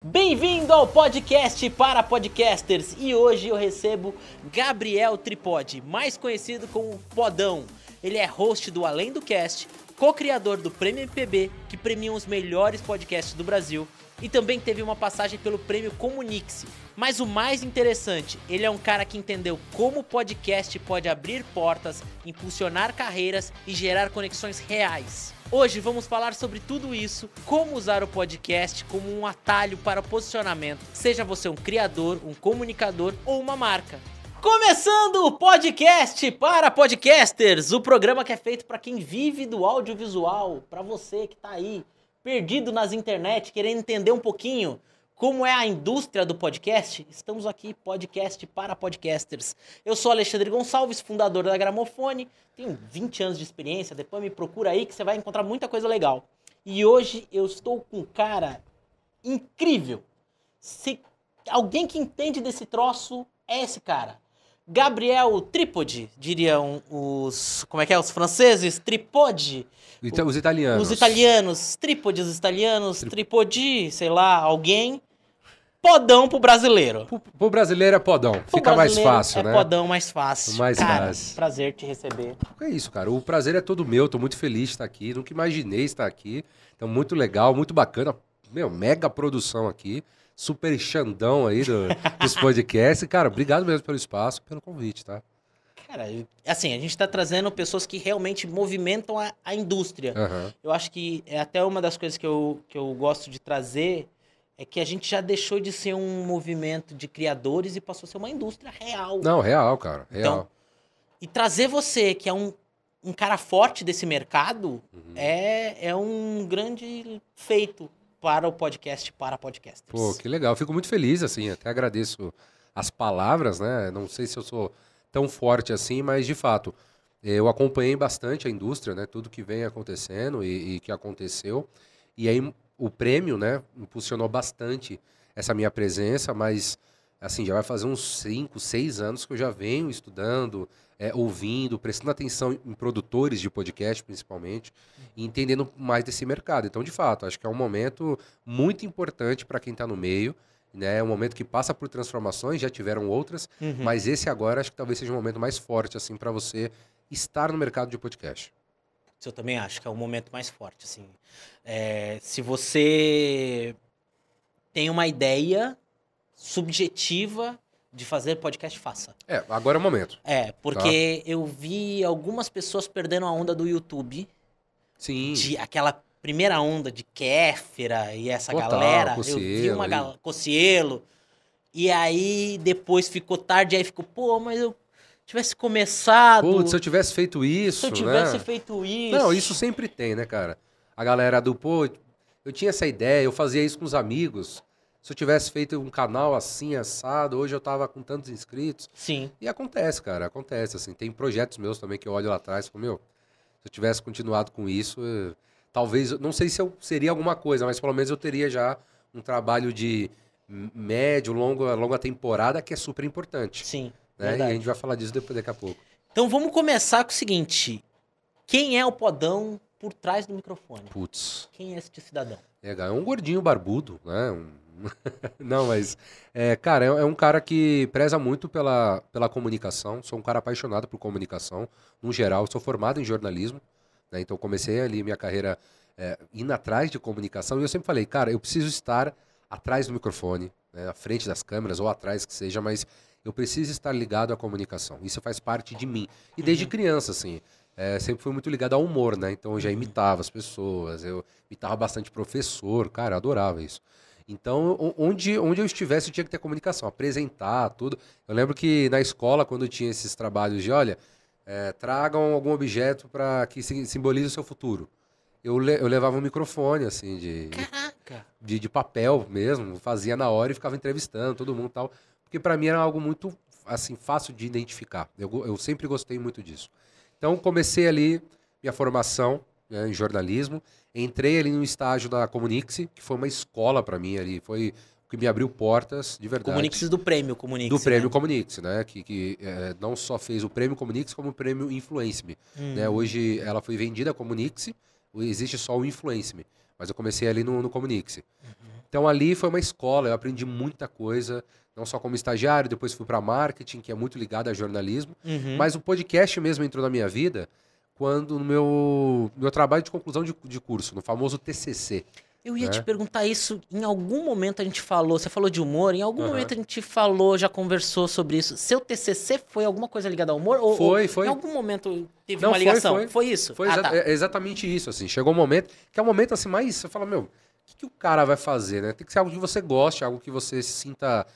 Bem-vindo ao podcast para podcasters e hoje eu recebo Gabriel Tripodi, mais conhecido como Podão. Ele é host do Além do Cast, co-criador do Prêmio MPB, que premia os melhores podcasts do Brasil, e também teve uma passagem pelo Prêmio Comunix. Mas o mais interessante, ele é um cara que entendeu como o podcast pode abrir portas, impulsionar carreiras e gerar conexões reais. Hoje vamos falar sobre tudo isso, como usar o podcast como um atalho para o posicionamento, seja você um criador, um comunicador ou uma marca. Começando o podcast para podcasters, o programa que é feito para quem vive do audiovisual, para você que tá aí perdido nas internet, querendo entender um pouquinho como é a indústria do podcast. Estamos aqui, podcast para podcasters. Eu sou Alexandre Gonçalves, fundador da Gramofone, tenho 20 anos de experiência, depois me procura aí que você vai encontrar muita coisa legal. E hoje eu estou com um cara incrível. Se alguém que entende desse troço é esse cara. Gabriel Tripodi, diriam os... Como é que é? Os franceses? Tripodi? Os italianos. Os italianos. Trípode, os italianos. Tripodi, sei lá, alguém. Podão pro brasileiro. Pro brasileiro é podão. Fica mais fácil, né? É podão mais fácil. Mais cara, fácil. Prazer te receber. É isso, cara. O prazer é todo meu. Tô muito feliz de estar aqui. Nunca imaginei estar aqui. Então, muito legal, muito bacana. Meu, mega produção aqui. Super Xandão aí dos podcasts. Cara, obrigado mesmo pelo espaço, pelo convite, tá? Cara, assim, a gente tá trazendo pessoas que realmente movimentam a indústria. Uhum. Eu acho que é até uma das coisas que eu gosto de trazer é que a gente já deixou de ser um movimento de criadores e passou a ser uma indústria real. Não, real, cara. Real. Então, e trazer você, que é um cara forte desse mercado, é um grande feito para o podcast, para podcasters. Pô, que legal. Fico muito feliz, assim. Até agradeço as palavras, né? Não sei se eu sou tão forte assim, mas de fato, eu acompanhei bastante a indústria, né? Tudo que vem acontecendo e que aconteceu. E aí o prêmio, né, impulsionou bastante essa minha presença, mas assim, já vai fazer uns 5, 6 anos que eu já venho estudando, ouvindo, prestando atenção em produtores de podcast, principalmente, e entendendo mais desse mercado. Então, de fato, acho que é um momento muito importante para quem está no meio, né? É um momento que passa por transformações, já tiveram outras, mas esse agora acho que talvez seja um momento mais forte assim para você estar no mercado de podcast. Eu também acho que é o momento mais forte, assim. Se você tem uma ideia subjetiva de fazer podcast, faça. Agora é o momento. Porque eu vi algumas pessoas perdendo a onda do YouTube. Sim. Aquela primeira onda de Kéfera e essa Total, galera. Cocielo, eu vi uma Cocielo. E aí depois ficou tarde, aí ficou, pô, mas eu tivesse começado... Putz, se eu tivesse feito isso, Se eu tivesse né? feito isso... Não, isso sempre tem, né, cara? A galera do, pô, eu tinha essa ideia, eu fazia isso com os amigos. Se eu tivesse feito um canal assim, assado, hoje eu tava com tantos inscritos. Sim. E acontece, cara, acontece, assim. Tem projetos meus também que eu olho lá atrás e falo, meu, se eu tivesse continuado com isso, talvez, não sei se eu seria alguma coisa, mas pelo menos eu teria já um trabalho de médio, longa temporada que é super importante. Sim, né? verdade. E a gente vai falar disso daqui a pouco. Então vamos começar com o seguinte. Quem é o Podão por trás do microfone? Putz. Quem é este cidadão? É um gordinho barbudo, né? Não, mas... cara, é um cara que preza muito pela comunicação. Sou um cara apaixonado por comunicação, no geral. Sou formado em jornalismo, né? Então comecei ali minha carreira indo atrás de comunicação. E eu sempre falei, cara, eu preciso estar atrás do microfone, né? À frente das câmeras ou atrás que seja, mas eu preciso estar ligado à comunicação. Isso faz parte de mim. E desde criança, assim... sempre fui muito ligado ao humor, né? Então eu já imitava as pessoas, eu imitava bastante professor, cara, eu adorava isso. Então, onde eu estivesse, eu tinha que ter comunicação, apresentar, tudo. Eu lembro que na escola, quando tinha esses trabalhos de, olha, tragam algum objeto para que simbolize o seu futuro. Eu levava um microfone, assim, de papel mesmo, fazia na hora e ficava entrevistando todo mundo e tal. Porque para mim era algo muito, assim, fácil de identificar. Eu sempre gostei muito disso. Então, comecei ali minha formação, né, em jornalismo. Entrei ali no estágio da Comunix, que foi uma escola para mim ali. Foi o que me abriu portas, de verdade. Comunix do Prêmio Comunix. Do Prêmio Comunix, né? Que não só fez o Prêmio Comunix, como o Prêmio Influence-me. Né? Hoje ela foi vendida a Comunix, existe só o Influence-me. Mas eu comecei ali no Comunix. Então ali foi uma escola, eu aprendi muita coisa, não só como estagiário, depois fui para marketing, que é muito ligado a jornalismo, mas o podcast mesmo entrou na minha vida quando no meu trabalho de conclusão de curso, no famoso TCC. Eu ia te Né? perguntar isso, em algum momento a gente falou, você falou de humor, em algum momento a gente falou, já conversou sobre isso. Seu TCC foi alguma coisa ligada ao humor? Ou Foi. em algum momento teve Não, uma ligação? foi. Foi isso? Foi Tá. é exatamente isso, assim. Chegou um momento, que é um momento assim, mais, você fala, meu, o que o cara vai fazer, né? Tem que ser algo que você goste, algo que você se sinta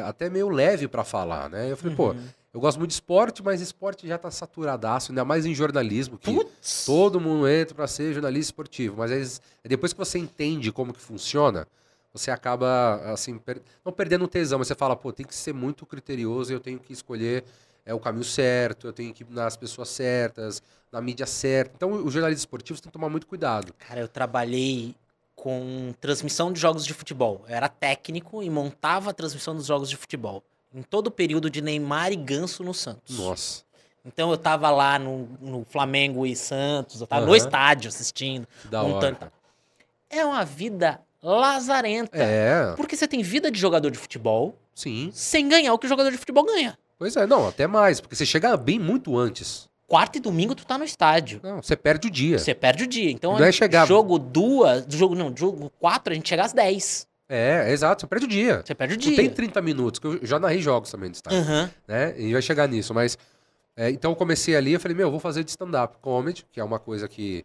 até meio leve pra falar, né? Eu falei, pô, eu gosto muito de esporte, mas esporte já tá saturadaço, ainda mais em jornalismo, que Putz! todo mundo entra pra ser jornalista esportivo. Mas depois que você entende como que funciona, você acaba, assim, não perdendo o tesão, mas você fala, pô, tem que ser muito criterioso e eu tenho que escolher o caminho certo, eu tenho que ir nas pessoas certas, na mídia certa. Então, os jornalistas esportivos têm que tomar muito cuidado. Cara, eu trabalhei com transmissão de jogos de futebol. Eu era técnico e montava a transmissão dos jogos de futebol. Em todo o período de Neymar e Ganso no Santos. Nossa. Então eu tava lá no Flamengo e Santos, eu tava no estádio assistindo, Da montando. hora. E tal. É uma vida lazarenta. É, Porque você tem vida de jogador de futebol sim. sem ganhar o que o jogador de futebol ganha. Pois é, não, até mais, porque você chega bem muito antes. Quarta e domingo tu tá no estádio. Não, você perde o dia. Você perde o dia. Então, Não é chegar- jogo 4, a gente chega às 10. Exato, você perde o dia. Você perde o Não dia. tem 30 minutos, que eu já narrei jogos também de estádio, Aham. né? E vai chegar nisso, mas... então eu comecei ali, eu falei, meu, eu vou fazer de stand-up comedy, que é uma coisa que...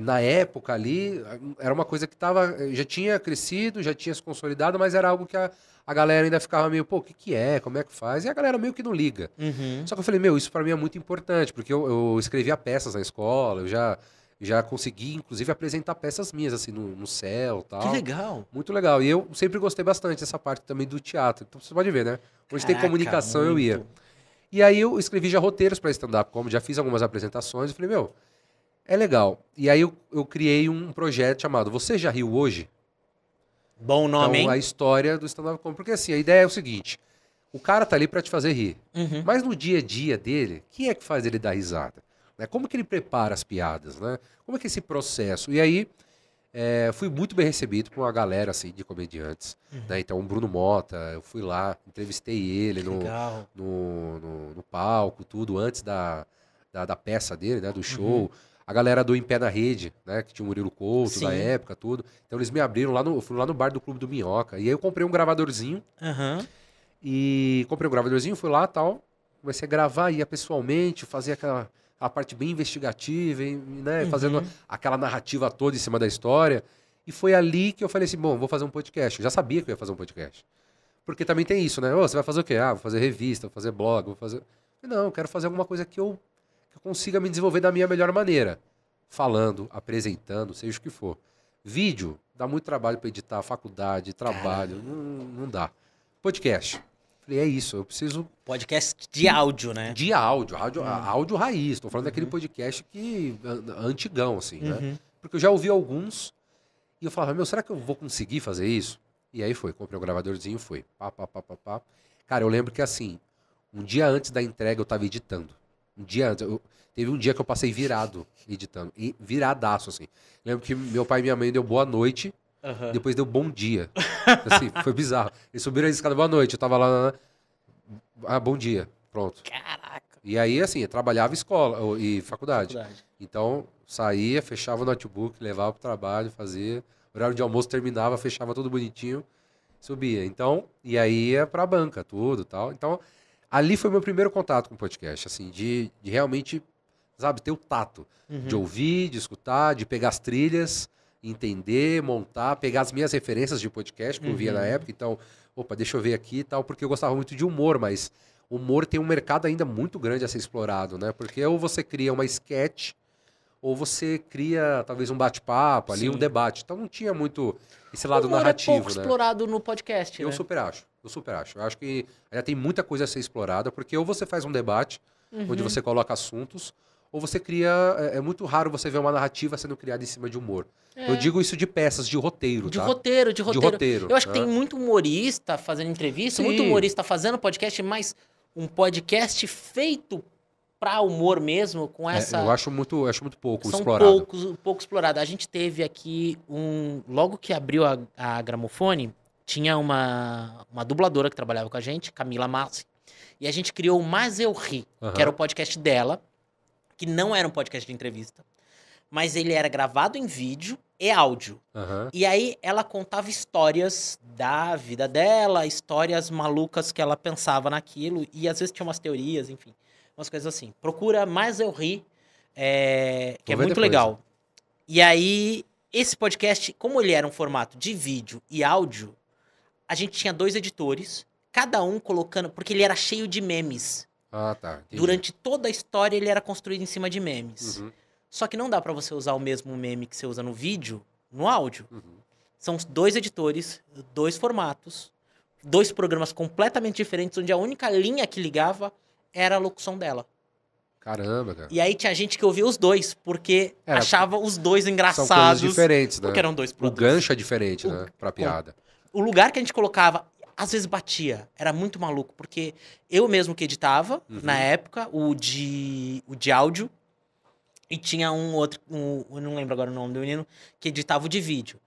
na época ali, era uma coisa que já tinha crescido, já tinha se consolidado, mas era algo que a galera ainda ficava meio, pô, o que que é, como é que faz? E a galera meio que não liga. Uhum. Só que eu falei, meu, isso pra mim é muito importante, porque eu escrevia peças na escola, eu já consegui, inclusive, apresentar peças minhas, assim, no céu e tal. Que legal. Muito legal. E eu sempre gostei bastante dessa parte também do teatro. Então você pode ver, né? Onde tem Caraca, comunicação, eu ia. muito. E aí eu escrevi já roteiros pra stand-up comedy, já fiz algumas apresentações, e falei, meu, é legal. E aí eu criei um projeto chamado Você Já Riu Hoje? Bom nome, Então, a hein? história do stand-up comedy. Porque assim, a ideia é o seguinte, o cara tá ali pra te fazer rir. Uhum. Mas no dia a dia dele, quem é que faz ele dar risada? Né? Como que ele prepara as piadas, né? Como é que é esse processo? E aí, fui muito bem recebido por uma galera, assim, de comediantes. Né? Então, o Bruno Mota, eu fui lá, entrevistei ele Legal. no palco, tudo, antes da peça dele, né? Do show. A galera do Em Pé na Rede, né? Que tinha o Murilo Couto Sim. na época, tudo. Então, eles me abriram eu fui lá no bar do Clube do Minhoca. E aí eu comprei um gravadorzinho. Aham. E comprei um gravadorzinho, fui lá e tal. Comecei a gravar, ia pessoalmente, fazia a parte bem investigativa, né? Fazendo aquela narrativa toda em cima da história. E foi ali que eu falei assim, bom, vou fazer um podcast. Eu já sabia que eu ia fazer um podcast. Porque também tem isso, né? Ô, você vai fazer o quê? Ah, vou fazer revista, vou fazer blog, vou fazer... Não, eu quero fazer alguma coisa que eu consiga me desenvolver da minha melhor maneira. Falando, apresentando, seja o que for. Vídeo, dá muito trabalho para editar, faculdade, trabalho, não dá. Podcast. Falei, é isso, eu preciso Podcast de áudio, né? de áudio raiz. Estou falando daquele podcast que antigão, assim, né? Porque eu já ouvi alguns e eu falava, meu, será que eu vou conseguir fazer isso? E aí foi, comprei o gravadorzinho, foi. Pá. Cara, eu lembro que assim, um dia antes da entrega eu tava editando. Um dia antes, teve um dia que eu passei virado editando. E viradaço, assim. Lembro que meu pai e minha mãe deu boa noite, Aham. depois deu bom dia. Assim, foi bizarro. Eles subiram a escada, boa noite. Eu tava lá, bom dia. Pronto. Caraca. E aí, assim, eu trabalhava escola e faculdade. Faculdade. Então, saía, fechava o notebook, levava pro trabalho, fazia. Horário de almoço terminava, fechava tudo bonitinho, subia. Então, e aí ia pra banca, tudo tal. Então, ali foi meu primeiro contato com o podcast, assim, de realmente, sabe, ter o tato. De ouvir, de escutar, de pegar as trilhas, entender, montar, pegar as minhas referências de podcast que eu via na época. Então, opa, deixa eu ver aqui e tal, porque eu gostava muito de humor, mas o humor tem um mercado ainda muito grande a ser explorado, né? Porque ou você cria uma sketch, ou você cria talvez um bate-papo ali, Sim. um debate. Então não tinha muito esse O lado humor narrativo, é pouco né? explorado no podcast, Eu né? super acho. Eu acho que ainda tem muita coisa a ser explorada, porque ou você faz um debate, onde você coloca assuntos, ou você cria... É muito raro você ver uma narrativa sendo criada em cima de humor. Eu digo isso de peças, de roteiro, De tá? roteiro. De roteiro, Eu acho que né? tem muito humorista fazendo entrevista, Sim. muito humorista fazendo podcast, mas um podcast feito pra humor mesmo, com essa... Eu acho muito pouco São explorado. pouco explorado. A gente teve aqui logo que abriu a Gramofone, tinha uma dubladora que trabalhava com a gente, Camila Massi, e a gente criou o Mas Eu Ri, que era o podcast dela, que não era um podcast de entrevista, mas ele era gravado em vídeo e áudio. E aí ela contava histórias da vida dela, histórias malucas que ela pensava naquilo, e às vezes tinha umas teorias, enfim, umas coisas assim. Procura Mas Eu Ri, que é muito depois. legal. E aí, esse podcast, como ele era um formato de vídeo e áudio, a gente tinha 2 editores, cada um colocando... Porque ele era cheio de memes. Ah, tá. Entendi. Durante toda a história, ele era construído em cima de memes. Só que não dá pra você usar o mesmo meme que você usa no vídeo, no áudio. São 2 editores, 2 formatos, 2 programas completamente diferentes, onde a única linha que ligava era a locução dela. Caramba, cara. E aí tinha gente que ouvia os 2, porque achava os 2 engraçados. São coisas diferentes, né? Porque eram 2 produtos. O gancho é diferente, né? Pra piada. O lugar que a gente colocava, às vezes batia. Era muito maluco, porque eu mesmo que editava, na época, o de áudio, e tinha um outro, eu não lembro agora o nome do menino, que editava o de vídeo.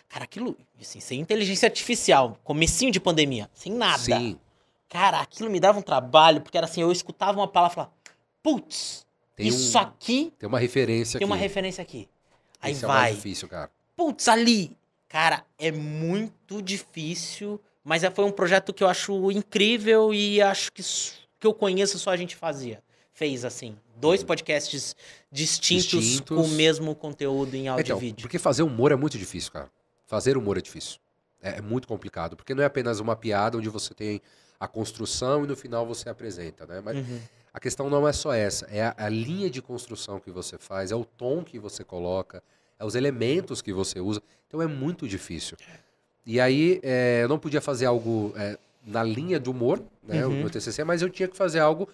Cara, aquilo, assim, sem inteligência artificial, comecinho de pandemia, sem nada. Sim. Cara, aquilo me dava um trabalho, porque era assim, eu escutava uma palavra e falava, putz, isso aqui... Tem uma referência aqui. Tem uma referência aqui. Aí Esse vai. É mais difícil, cara. Putz, ali. Cara, é muito difícil, mas foi um projeto que eu acho incrível e acho que eu conheço só a gente fez assim. 2 podcasts distintos com o mesmo conteúdo em áudio e vídeo. Porque fazer humor é muito difícil, cara. Fazer humor é difícil. É muito complicado, porque não é apenas uma piada onde você tem a construção e no final você apresenta, né? Mas a questão não é só essa, é a linha de construção que você faz, é o tom que você coloca, é os elementos que você usa. Então é muito difícil. E aí eu não podia fazer algo na linha do humor, né? O meu TCC, mas eu tinha que fazer algo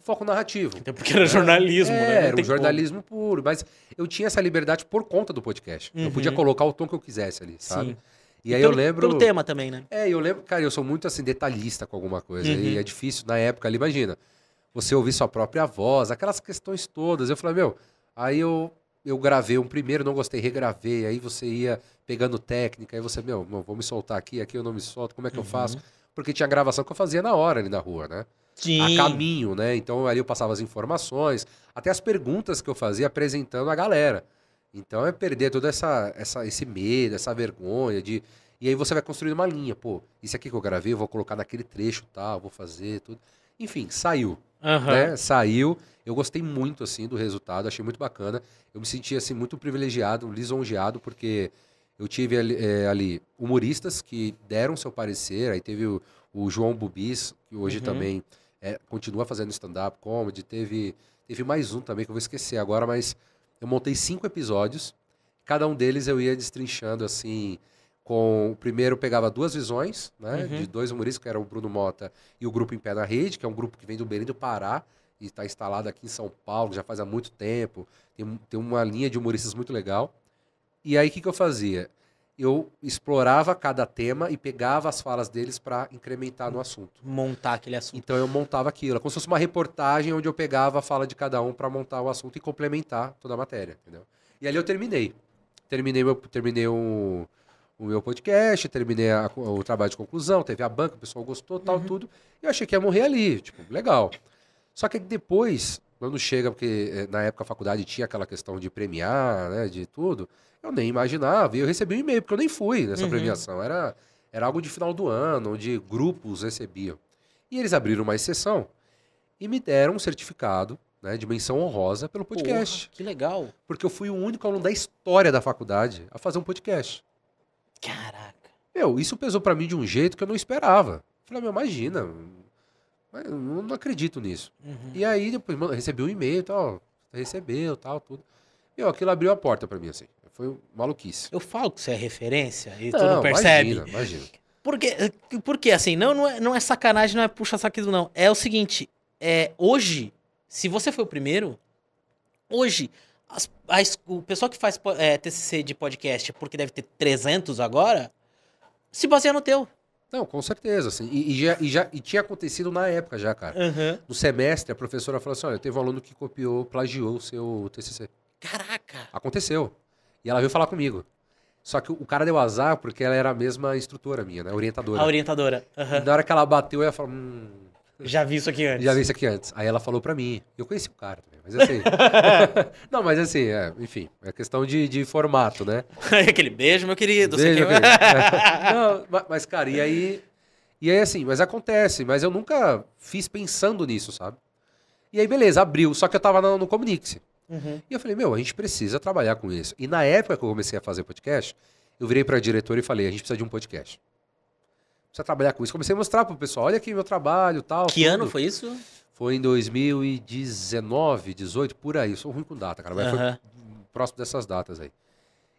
foco narrativo. Até porque era jornalismo, né? Era um jornalismo puro, mas eu tinha essa liberdade por conta do podcast. Eu podia colocar o tom que eu quisesse ali, sabe? Sim. E aí eu lembro... Pelo tema também, né? Eu lembro, cara, eu sou muito assim, detalhista com alguma coisa. E é difícil, na época ali, imagina, você ouvir sua própria voz, aquelas questões todas. Eu falei, aí eu gravei um primeiro, não gostei, regravei, aí você ia pegando técnica, aí você, vou me soltar aqui eu não me solto, como é que eu faço? Porque tinha gravação que eu fazia na hora ali na rua, né? Sim. A caminho, né? Então ali eu passava as informações, até as perguntas que eu fazia apresentando a galera. Então é perder todo esse medo, essa vergonha de... E aí você vai construindo uma linha. Pô, isso aqui que eu gravei, eu vou colocar naquele trecho, tá? Vou fazer tudo. Enfim, saiu. Né? Saiu. Eu gostei muito, assim, do resultado. Achei muito bacana. Eu me senti, assim, muito privilegiado, lisonjeado, porque eu tive ali humoristas que deram seu parecer. Aí teve o João Bubis, que hoje também continua fazendo stand-up comedy. Teve mais um também, que eu vou esquecer agora, mas... Eu montei 5 episódios, cada um deles eu ia destrinchando assim, o primeiro eu pegava 2 visões, né, de 2 humoristas, que era o Bruno Mota e o Grupo Em Pé na Rede, que é um grupo que vem do Belém do Pará e está instalado aqui em São Paulo, já faz há muito tempo, tem uma linha de humoristas muito legal. E aí o que eu fazia? Eu explorava cada tema e pegava as falas deles para incrementar no assunto. Montar aquele assunto. Então eu montava aquilo, como se fosse uma reportagem onde eu pegava a fala de cada um para montar o assunto e complementar toda a matéria, entendeu? E ali eu terminei. Terminei o meu podcast, terminei o trabalho de conclusão, teve a banca, o pessoal gostou, tal, tudo. E eu achei que ia morrer ali, tipo, legal. Só que depois, quando chega, porque na época a faculdade tinha aquela questão de premiar, né, de tudo... Eu nem imaginava, e eu recebi um e-mail, porque eu nem fui nessa premiação. Era algo de final do ano, onde grupos recebiam. E eles abriram uma exceção e me deram um certificado, né, de menção honrosa pelo podcast. Porra, que legal. Porque eu fui o único aluno da história da faculdade a fazer um podcast. Caraca. Isso pesou pra mim de um jeito que eu não esperava. Falei, imagina, eu não acredito nisso. E aí depois recebi um e-mail, tal, recebeu, tal, tudo. Aquilo abriu a porta pra mim, assim. Foi maluquice. Eu falo que você é referência e tu não percebe. Imagina. Porque assim, não é sacanagem, não é puxa-saquismo, não. É o seguinte, hoje, se você foi o primeiro, hoje, o pessoal que faz TCC de podcast, porque deve ter 300 agora, se baseia no teu. Não, com certeza, assim. E tinha acontecido na época já, cara. Aham. No semestre, a professora falou assim, olha, teve um aluno que copiou, plagiou o seu TCC. Caraca! Aconteceu. E ela veio falar comigo. Só que o cara deu azar porque ela era a mesma instrutora minha, né? A Orientadora. orientadora. E Aham. na hora que ela bateu, eu ia falar, Já vi isso aqui antes. já vi isso aqui antes. Aí ela falou pra mim. Eu conheci o cara também, mas assim... Não, mas assim, enfim, é questão de formato, né? Aquele beijo, meu querido. Você Beijo, que... querido. Não, mas cara, e aí assim, mas acontece, mas eu nunca fiz pensando nisso, sabe? E aí beleza, abriu, só que eu tava no Comunix. Uhum. E eu falei, meu, a gente precisa trabalhar com isso. E na época que eu comecei a fazer podcast, eu virei pra diretora e falei, a gente precisa de um podcast. Precisa trabalhar com isso. Comecei a mostrar pro pessoal, olha aqui meu trabalho, tal. Que tudo. ano foi isso? Foi em 2019, 18, por aí. Eu sou ruim com data, cara, mas foi Aham. próximo dessas datas aí.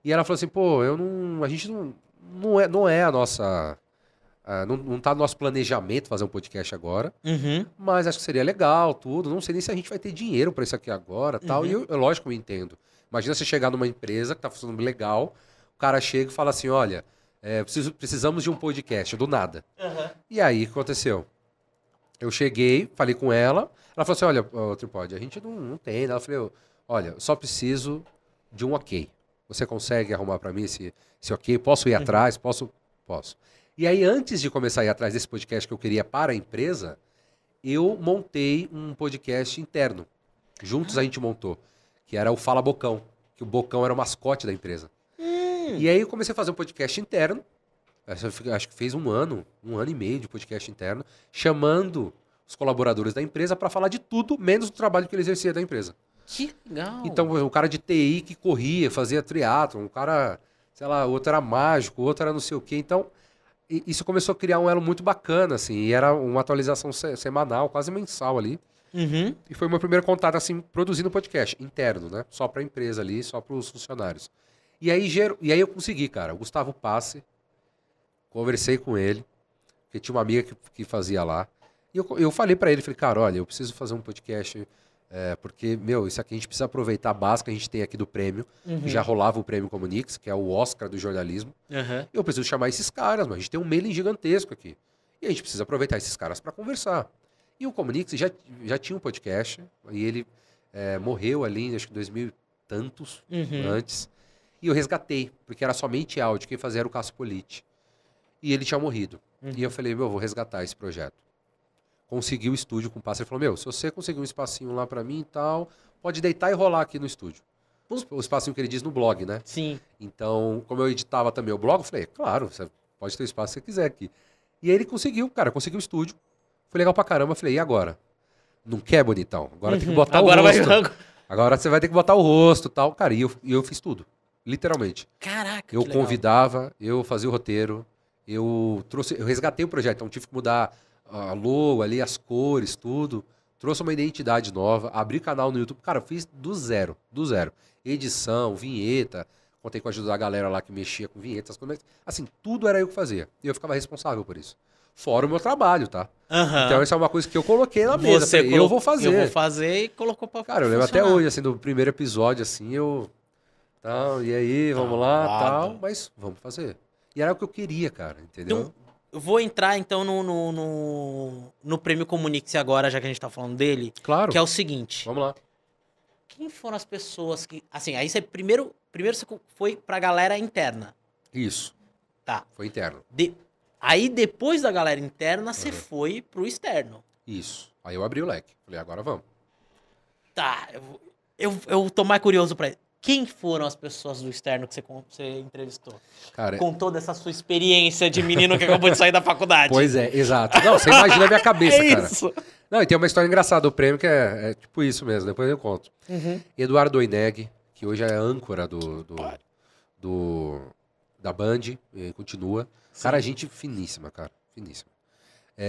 E ela falou assim, pô, a gente não é a nossa... não tá no nosso planejamento fazer um podcast agora, Uhum. mas acho que seria legal, tudo. Não sei nem se a gente vai ter dinheiro pra isso aqui agora, tal. E lógico, eu entendo. Imagina você chegar numa empresa que tá funcionando legal, o cara chega e fala assim, olha, precisamos de um podcast, do nada. Aham. E aí, o que aconteceu? Eu cheguei, falei com ela, ela falou assim, olha, Tripod, a gente não tem, né? Ela falou, olha, eu só preciso de um ok. Você consegue arrumar pra mim esse ok? Posso ir atrás? Posso. E aí, antes de começar a ir atrás desse podcast que eu queria para a empresa, eu montei um podcast interno. Juntos a gente montou, que era o Fala Bocão, que o Bocão era o mascote da empresa. E aí eu comecei a fazer um podcast interno, acho que fez um ano e meio de podcast interno, chamando os colaboradores da empresa para falar de tudo, menos do trabalho que ele exercia da empresa. Que legal. Então, o cara de TI que corria, fazia triatlon, um cara, sei lá, o outro era mágico, o outro era não sei o quê. Então, isso começou a criar um elo muito bacana, assim, e era uma atualização semanal, quase mensal ali. Uhum. E foi o meu primeiro contato, assim, produzindo podcast interno, né? Só para a empresa ali, só para os funcionários. E aí eu consegui, cara. O Gustavo Passe, conversei com ele, porque tinha uma amiga que fazia lá. E eu falei para ele, falei, cara, olha, eu preciso fazer um podcast, porque, meu, isso aqui a gente precisa aproveitar a base que a gente tem aqui do prêmio, que já rolava o Prêmio Comunix, que é o Oscar do jornalismo. Aham. Eu preciso chamar esses caras, mas a gente tem um mailing gigantesco aqui. E a gente precisa aproveitar esses caras para conversar. E o Comunix já tinha um podcast, e ele morreu ali, acho que em 2000 e tantos, antes. E eu resgatei, porque era somente áudio, quem fazia era o Cássio Politi. E ele tinha morrido. E eu falei, meu, eu vou resgatar esse projeto. Consegui o estúdio com o Pássaro. Ele falou, meu, se você conseguir um espacinho lá pra mim e tal, pode deitar e rolar aqui no estúdio. O espacinho que ele diz no blog, né? Sim. Então, como eu editava também o blog, eu falei, claro, você pode ter o espaço que você quiser aqui. E aí ele conseguiu, cara, conseguiu o estúdio. Foi legal pra caramba. Eu falei, e agora? Não quer, bonitão? Agora tem que botar Agora o rosto. vai... Agora você vai ter que botar o rosto e tal. Cara, e eu fiz tudo. Literalmente. Caraca, Eu que legal. convidava, eu fazia o roteiro, eu resgatei o projeto, então tive que mudar a logo ali, as cores, tudo. Trouxe uma identidade nova, abri canal no YouTube. Cara, eu fiz do zero. Edição, vinheta. Contei com a ajuda da galera lá que mexia com vinhetas. Assim, tudo era eu que fazia. E eu ficava responsável por isso. Fora o meu trabalho, tá? Então essa é uma coisa que eu coloquei na mesa. Falei, eu vou fazer. Eu vou fazer e colocou pra Cara, eu lembro até funcionar. hoje, assim, do primeiro episódio, assim, Tal, e aí, vamos lá, tal, mas vamos fazer. E era o que eu queria, cara, entendeu? Então, eu vou entrar então no Prêmio Comunix agora, já que a gente tá falando dele. Claro. Que é o seguinte. Vamos lá. Quem foram as pessoas que... Assim, aí você primeiro você foi pra galera interna. Isso. Tá. Foi interno. Aí depois da galera interna, você foi pro externo. Isso. Aí eu abri o leque. Falei, agora vamos. Tá. Eu tô mais curioso pra... Quem foram as pessoas do externo que você entrevistou? Cara, Com toda essa sua experiência de menino que acabou de sair da faculdade. pois é, exato. Não, você imagina a minha cabeça, cara. Isso. Não, e tem uma história engraçada do prêmio que é tipo isso mesmo, depois eu conto. Eduardo Oineg, que hoje é âncora da Band, e continua. Sim. Cara, gente finíssima, cara. Finíssima.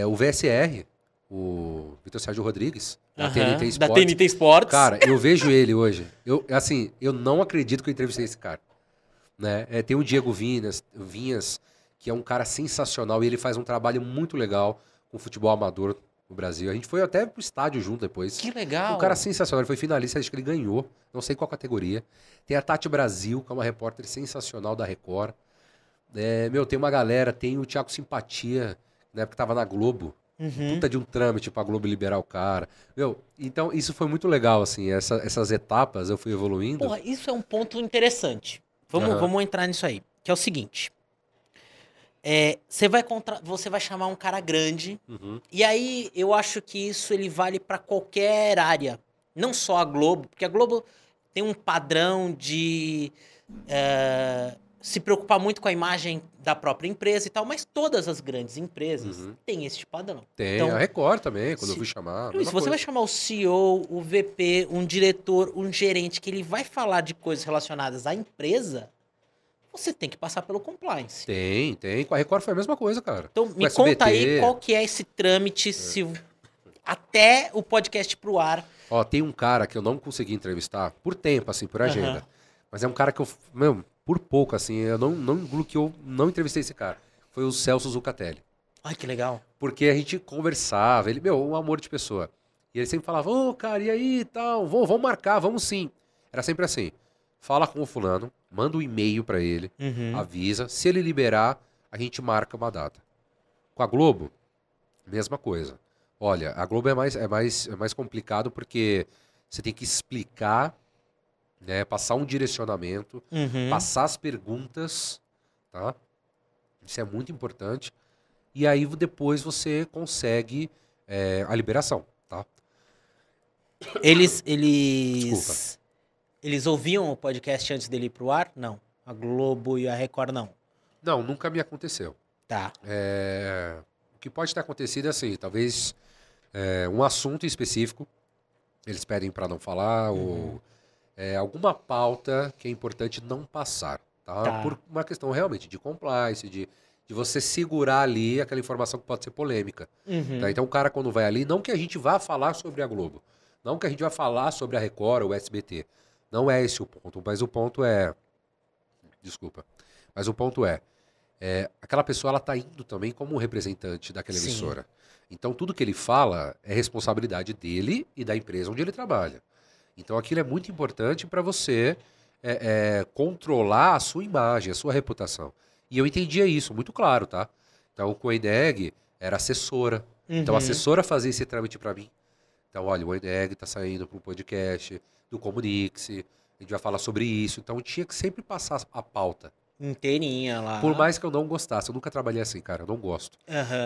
O VSR, o Vitor Sérgio Rodrigues, da TNT Sports. Da TNT Sports. Cara, eu vejo ele hoje. Eu não acredito que eu entrevistei esse cara. Né? Tem o Diego Vinhas, que é um cara sensacional e ele faz um trabalho muito legal com o futebol amador no Brasil. A gente foi até pro estádio junto depois. Que legal. Um cara sensacional. Ele foi finalista, acho que ele ganhou. Não sei qual categoria. Tem a Tati Brasil, que é uma repórter sensacional da Record. Meu, tem uma galera, tem o Thiago Simpatia, na época que tava na Globo. Puta de um trâmite pra Globo liberar o cara. Meu, então isso foi muito legal, assim, essas etapas eu fui evoluindo. Porra, isso é um ponto interessante. Vamos entrar nisso aí. Que é o seguinte. Você vai chamar um cara grande. E aí eu acho que isso ele vale pra qualquer área. Não só a Globo. Porque a Globo tem um padrão de se preocupar muito com a imagem da própria empresa e tal. Mas todas as grandes empresas têm esse padrão. Tem, Então, a Record também, quando eu fui chamar. se você vai chamar o CEO, o VP, um diretor, um gerente, que ele vai falar de coisas relacionadas à empresa, você tem que passar pelo compliance. Tem. Com a Record foi a mesma coisa, cara. Então, Com me SBT. conta aí qual que é esse trâmite até o podcast pro ar. Ó, tem um cara que eu não consegui entrevistar por tempo, assim, por agenda. Mas é um cara que por pouco, assim, eu não entrevistei esse cara. Foi o Celso Zucatelli. Ai, que legal. Porque a gente conversava, ele, um amor de pessoa. E ele sempre falava, cara, e aí e tal, vamos marcar, vamos sim. Era sempre assim, fala com o fulano, manda um e-mail pra ele, avisa, se ele liberar, a gente marca uma data. Com a Globo, mesma coisa. Olha, a Globo é mais complicado porque você tem que explicar, né, passar um direcionamento, passar as perguntas, tá? Isso é muito importante. E aí depois você consegue a liberação, tá? Eles Desculpa. eles ouviam o podcast antes dele ir pro ar? Não. A Globo e a Record não. Não, nunca me aconteceu. Tá. O que pode ter acontecido é assim, talvez um assunto específico, eles pedem para não falar, ou alguma pauta que é importante não passar, tá? Por uma questão realmente de compliance, de você segurar ali aquela informação que pode ser polêmica. Tá? Então o cara quando vai ali, não que a gente vá falar sobre a Globo, não que a gente vá falar sobre a Record ou o SBT, não é esse o ponto, mas o ponto é... Desculpa. Mas o ponto aquela pessoa ela tá indo também como representante daquela emissora. Então tudo que ele fala é responsabilidade dele e da empresa onde ele trabalha. Então aquilo é muito importante para você controlar a sua imagem, a sua reputação. E eu entendia isso, muito claro, tá? Então o Coeneg era assessora. Então a assessora fazia esse trâmite para mim. Então, olha, o Coeneg tá saindo para um podcast do Comunique-se, a gente vai falar sobre isso. Então tinha que sempre passar a pauta. Inteirinha lá. Por mais que eu não gostasse, eu nunca trabalhei assim, cara, eu não gosto.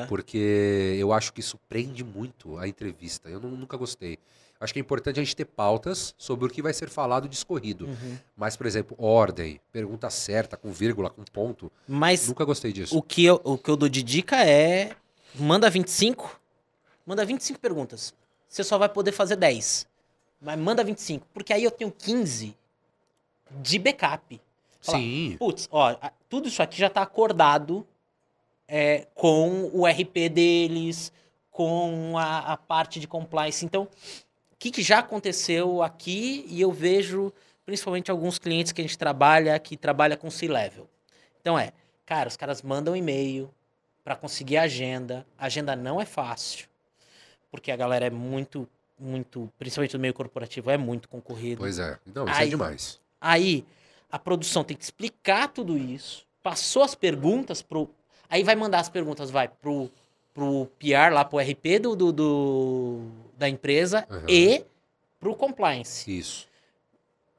Porque eu acho que isso prende muito a entrevista. Eu nunca gostei. Acho que é importante a gente ter pautas sobre o que vai ser falado e discorrido. Mas, por exemplo, ordem, pergunta certa, com vírgula, com ponto. Mas nunca gostei disso. o que eu dou de dica é... Manda 25 perguntas. Você só vai poder fazer 10. Mas manda 25. Porque aí eu tenho 15 de backup. Fala, Sim. Putz, ó, tudo isso aqui já tá acordado com o RP deles, com a parte de compliance. Então, o que já aconteceu aqui? E eu vejo, principalmente alguns clientes que a gente trabalha, que trabalha com C-Level. Então cara, os caras mandam e-mail para conseguir agenda. A agenda não é fácil, porque a galera é muito, principalmente no meio corporativo, é muito concorrido. Pois é. Não, isso é demais. Aí, a produção tem que explicar tudo isso, passou as perguntas aí vai mandar as perguntas, vai pro PR lá, pro RP da empresa e pro compliance. Isso.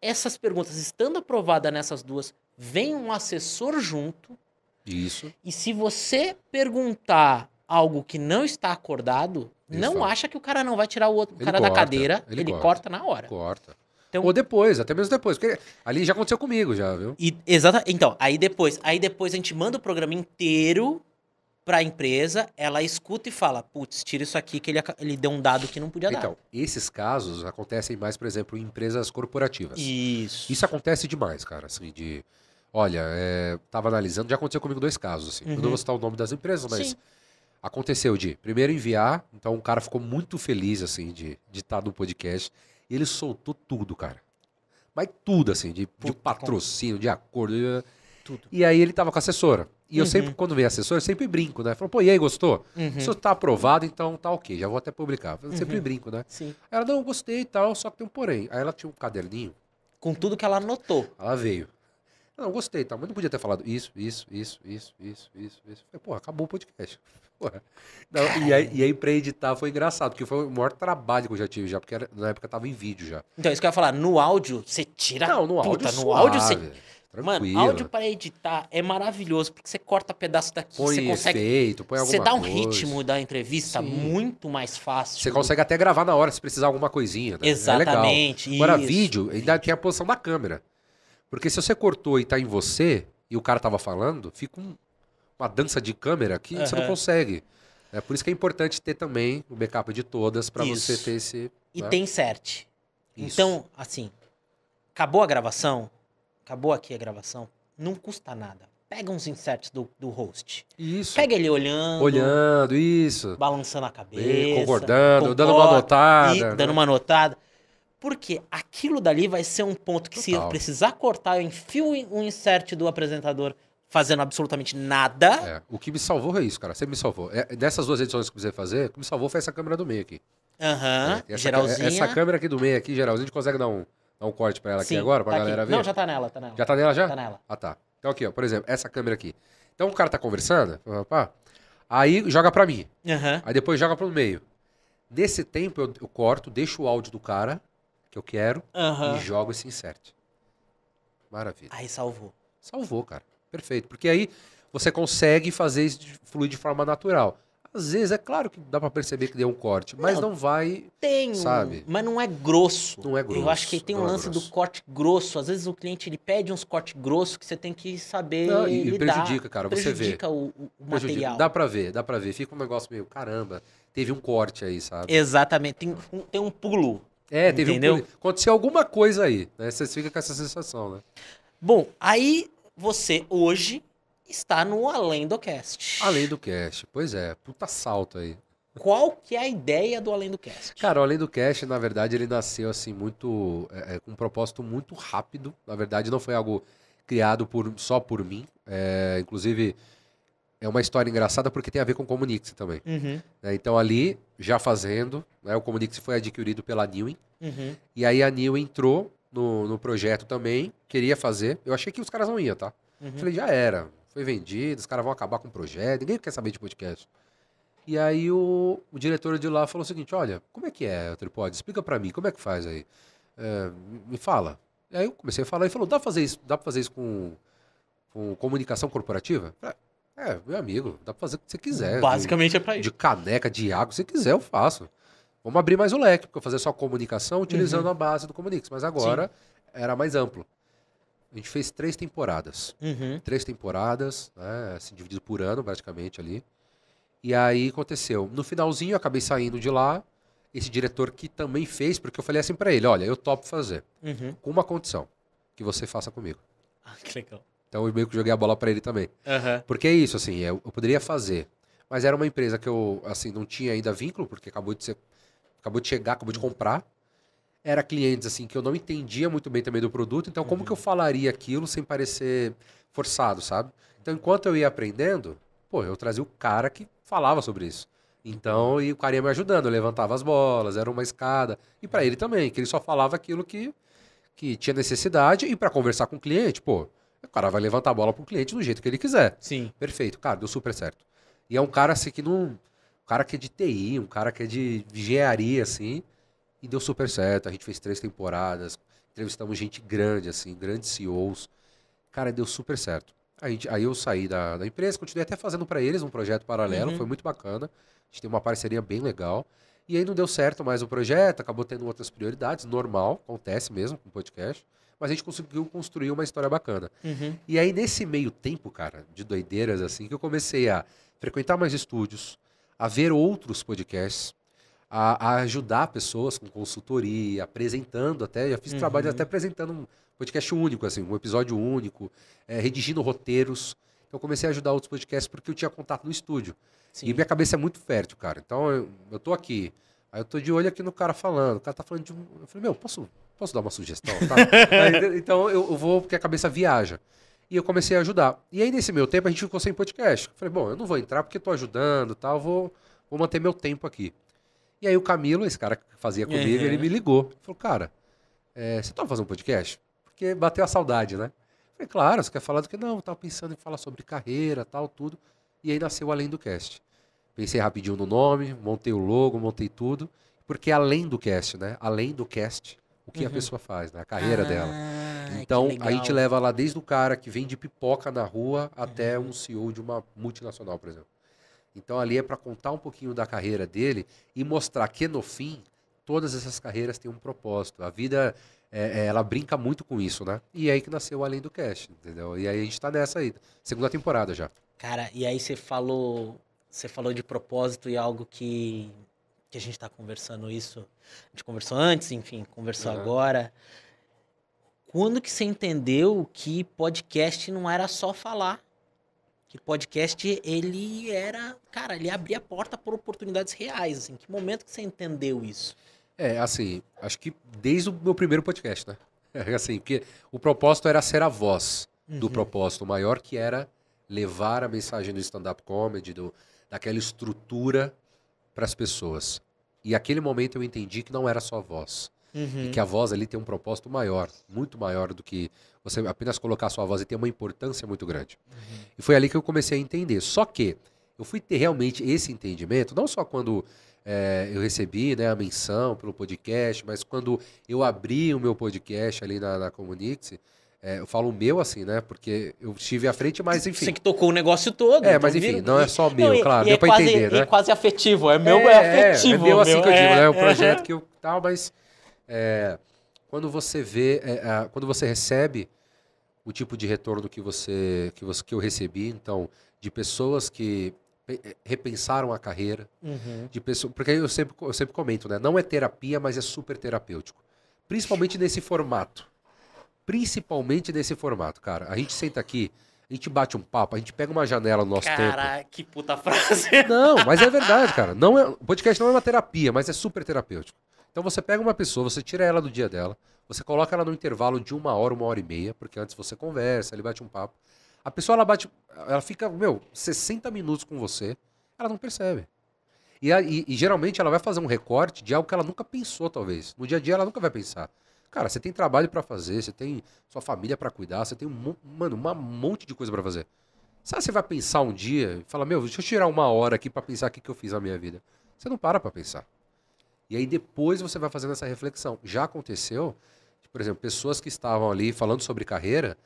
Essas perguntas, estando aprovadas nessas duas, vem um assessor junto. Isso. E se você perguntar algo que não está acordado, não acha que o cara não vai tirar o cara da cadeira, ele corta na hora. Corta. Então, ou depois, até mesmo depois. Porque ali já aconteceu comigo, já, viu? Então, aí depois a gente manda o programa inteiro pra empresa, ela escuta e fala, putz, tira isso aqui que ele deu um dado que não podia dar. Então, esses casos acontecem mais, por exemplo, em empresas corporativas. Isso acontece demais, cara, assim, olha, tava analisando, já aconteceu comigo 2 casos, assim. Eu não vou citar o nome das empresas, mas aconteceu de primeiro enviar, então o cara ficou muito feliz, assim, de estar no podcast, e ele soltou tudo, cara. Mas tudo, assim, de patrocínio, de acordo, tudo. E aí ele tava com a assessora. E eu sempre, quando vem assessor, eu sempre brinco, né? Falou, pô, e aí, gostou? Isso tá aprovado, então tá ok, já vou até publicar. Eu sempre brinco, né? Sim. Ela, não, gostei e tal, só que tem um porém. Aí ela tinha um caderninho. Com tudo que ela anotou. Ela veio. Não, gostei, tá, mas não podia ter falado isso. Falei, porra, acabou o podcast. Porra. Não, e aí pra editar foi engraçado, porque foi o maior trabalho que eu já tive já, porque na época tava em vídeo já. Então, isso que eu ia falar, no áudio, você tira... Não, no áudio no áudio você... tranquilo. Mano, áudio para editar é maravilhoso, porque você corta pedaço daqui, põe você consegue... efeito, põe alguma Você dá um coisa. ritmo da entrevista Sim. muito mais fácil. Você consegue até gravar na hora se precisar alguma coisinha, né? Exatamente, É legal. Agora, isso. vídeo, ainda tem a posição da câmera. Porque se você cortou e tá em você, e o cara tava falando, fica uma dança de câmera que você não consegue. É por isso que é importante ter também o backup de todas pra você ter esse... E né? tem insert. Isso. Então, assim, acabou a gravação, acabou aqui a gravação, não custa nada. Pega uns inserts do host. Isso. Pega ele olhando. Olhando, isso. Balançando a cabeça. Concordando, dando uma notada. Dando uma notada. Porque aquilo dali vai ser um ponto que, se eu precisar cortar, eu enfio um insert do apresentador fazendo absolutamente nada. É, o que me salvou é isso, cara. Você me salvou. Dessas 2 edições que eu precisei fazer, o que me salvou foi essa câmera do meio aqui. Geralzinha. Essa câmera aqui do meio, aqui, geralzinho, a gente consegue dar um corte pra ela aqui agora, pra galera ver? Não, já tá nela, tá nela. Já tá nela já? Tá nela. Ah, tá. Então aqui, ó, por exemplo, essa câmera aqui. Então o cara tá conversando, opa, aí joga pra mim. Aí depois joga pro meio. Nesse tempo eu corto, deixo o áudio do cara, que eu quero, e jogo esse insert. Maravilha. Aí salvou. Salvou, cara. Perfeito. Porque aí você consegue fazer isso fluir de forma natural. Às vezes, é claro que dá pra perceber que deu um corte, mas não vai, sabe? Mas não é grosso. Não é grosso. Eu acho que tem um lance do corte grosso. Às vezes o cliente ele pede uns cortes grossos que você tem que saber e prejudica, cara. Você vê. Prejudica o material. Dá pra ver. Fica um negócio meio, caramba, teve um corte aí, sabe? Exatamente. Tem um pulo. Teve entendeu? um pulo. Aconteceu alguma coisa aí, né? Você fica com essa sensação, né? Bom, aí você hoje está no Além do Cast. Além do Cast, pois é. Puta salto aí. Qual que é a ideia do Além do Cast? Cara, o Além do Cast, na verdade, ele nasceu assim muito... com um propósito muito rápido. Na verdade, não foi algo criado só por mim. Inclusive, é uma história engraçada porque tem a ver com o Comunique-se também. Então, ali, já fazendo, né, o Comunique-se foi adquirido pela Neowin. E aí a Neowin entrou no projeto também, queria fazer. Eu achei que os caras não iam, tá? Falei, já era. Foi vendido, os caras vão acabar com o projeto. Ninguém quer saber de podcast. E aí o diretor de lá falou o seguinte, olha, como é que é o Tripod? Explica pra mim, como é que faz aí? Me fala. E aí eu comecei a falar e falou, dá pra fazer isso com comunicação corporativa? Falei, meu amigo, dá pra fazer o que você quiser. Basicamente é pra isso. De caneca, de água, se você quiser eu faço. Vamos abrir mais o leque, porque eu fazer só comunicação utilizando a base do Comunique. Mas agora era mais amplo. A gente fez 3 temporadas. 3 temporadas, né, assim, dividido por ano, praticamente, ali. E aí aconteceu. No finalzinho, eu acabei saindo de lá. Esse diretor que também fez, porque eu falei assim pra ele, olha, eu topo fazer. Com uma condição, que você faça comigo. Que legal. Então eu meio que joguei a bola pra ele também. Porque é isso, assim, eu poderia fazer. Mas era uma empresa que eu, assim, não tinha ainda vínculo, porque acabou de chegar, acabou de comprar. Era clientes, assim, que eu não entendia muito bem também do produto. Então, como que eu falaria aquilo sem parecer forçado, sabe? Então, enquanto eu ia aprendendo, eu trazia o cara que falava sobre isso. Então, e o cara ia me ajudando. Eu levantava as bolas, era uma escada. E pra ele também, que ele só falava aquilo que tinha necessidade. E pra conversar com o cliente, o cara vai levantar a bola pro cliente do jeito que ele quiser. Sim. Perfeito. Cara, deu super certo. E é um cara, assim, que não... Um cara que é de TI, um cara que é de engenharia, assim... E deu super certo, a gente fez 3 temporadas, entrevistamos gente grande, assim, grandes CEOs. Cara, deu super certo. Aí eu saí da empresa, continuei até fazendo para eles um projeto paralelo, foi muito bacana. A gente tem uma parceria bem legal. E aí não deu certo mais o projeto, acabou tendo outras prioridades, normal, acontece mesmo com podcast. Mas a gente conseguiu construir uma história bacana. E aí nesse meio tempo, cara, de doideiras, assim, que eu comecei a frequentar mais estúdios, a ver outros podcasts, a ajudar pessoas com consultoria, apresentando até, já fiz trabalho até apresentando um podcast único, assim, um episódio único, redigindo roteiros. Então eu comecei a ajudar outros podcasts porque eu tinha contato no estúdio. Sim. E minha cabeça é muito fértil, cara. Então eu tô aqui, aí eu tô de olho aqui no cara falando, o cara tá falando de um... Eu falei, posso dar uma sugestão? Tá? Então eu vou, porque a cabeça viaja. E eu comecei a ajudar. E aí nesse meu tempo a gente ficou sem podcast. Eu falei, eu não vou entrar porque tô ajudando e tal, vou manter meu tempo aqui. E aí o Camilo, esse cara que fazia comigo, ele me ligou. Falou, cara, você topa fazer um podcast? Porque bateu a saudade, né? Falei, claro, você quer falar do que? Não, eu tava pensando em falar sobre carreira, tal, tudo. E aí nasceu Além do Cast. Pensei rapidinho no nome, montei o logo, montei tudo. Porque além do cast, né? Além do cast, o que a pessoa faz, né? A carreira dela. Que Então, a gente legal. leva lá desde o cara que vende pipoca na rua até um CEO de uma multinacional, por exemplo. Então, ali é para contar um pouquinho da carreira dele e mostrar que, no fim, todas essas carreiras têm um propósito. A vida, ela brinca muito com isso, né? E é aí que nasceu o Além do Cast, entendeu? E aí a gente tá nessa aí. Segunda temporada já. Cara, e aí você falou de propósito e algo que a gente tá conversando isso. A gente conversou antes, enfim, conversou Aham. agora. Quando que você entendeu que podcast não era só falar? Que podcast, ele era... Cara, ele abria a porta por oportunidades reais, assim. Que momento que você entendeu isso? Assim, acho que desde o meu primeiro podcast, né? Assim, porque o propósito era ser a voz do propósito maior, que era levar a mensagem do stand-up comedy, daquela estrutura para as pessoas. E aquele momento eu entendi que não era só voz. E que a voz ali tem um propósito maior, muito maior do que você apenas colocar a sua voz, e tem uma importância muito grande. E foi ali que eu comecei a entender. Só que eu fui ter realmente esse entendimento, não só quando eu recebi, né, a menção pelo podcast, mas quando eu abri o meu podcast ali na Comunix, eu falo o meu assim, né, porque eu estive à frente, mas enfim. Você que tocou o negócio todo. Então Mas enfim, não é só não, meu, claro, deu pra entender, né? É quase afetivo, é meu, é afetivo. É meu assim que eu digo, né, o é. projeto que eu tal, mas quando você vê, quando você recebe o tipo de retorno que eu recebi, então, de pessoas que repensaram a carreira, de pessoas, porque eu sempre comento, né? Não é terapia, mas é super terapêutico. Principalmente nesse formato. Principalmente nesse formato, cara. A gente senta aqui, a gente bate um papo, a gente pega uma janela no nosso tempo. Cara, que puta frase. Não, mas é verdade, cara. O podcast não é uma terapia, mas é super terapêutico. Então você pega uma pessoa, você tira ela do dia dela, você coloca ela no intervalo de 1 hora e meia, porque antes você conversa, ele bate um papo. A pessoa, ela fica, 60 minutos com você, ela não percebe. E geralmente ela vai fazer um recorte de algo que ela nunca pensou, talvez. No dia a dia ela nunca vai pensar. Cara, você tem trabalho pra fazer, você tem sua família pra cuidar, você tem um monte de coisa pra fazer. Sabe, você vai pensar um dia e fala, deixa eu tirar 1 hora aqui pra pensar o que eu fiz na minha vida. Você não para pra pensar. E aí depois você vai fazendo essa reflexão. Já aconteceu, por exemplo, pessoas que estavam ali falando sobre carreira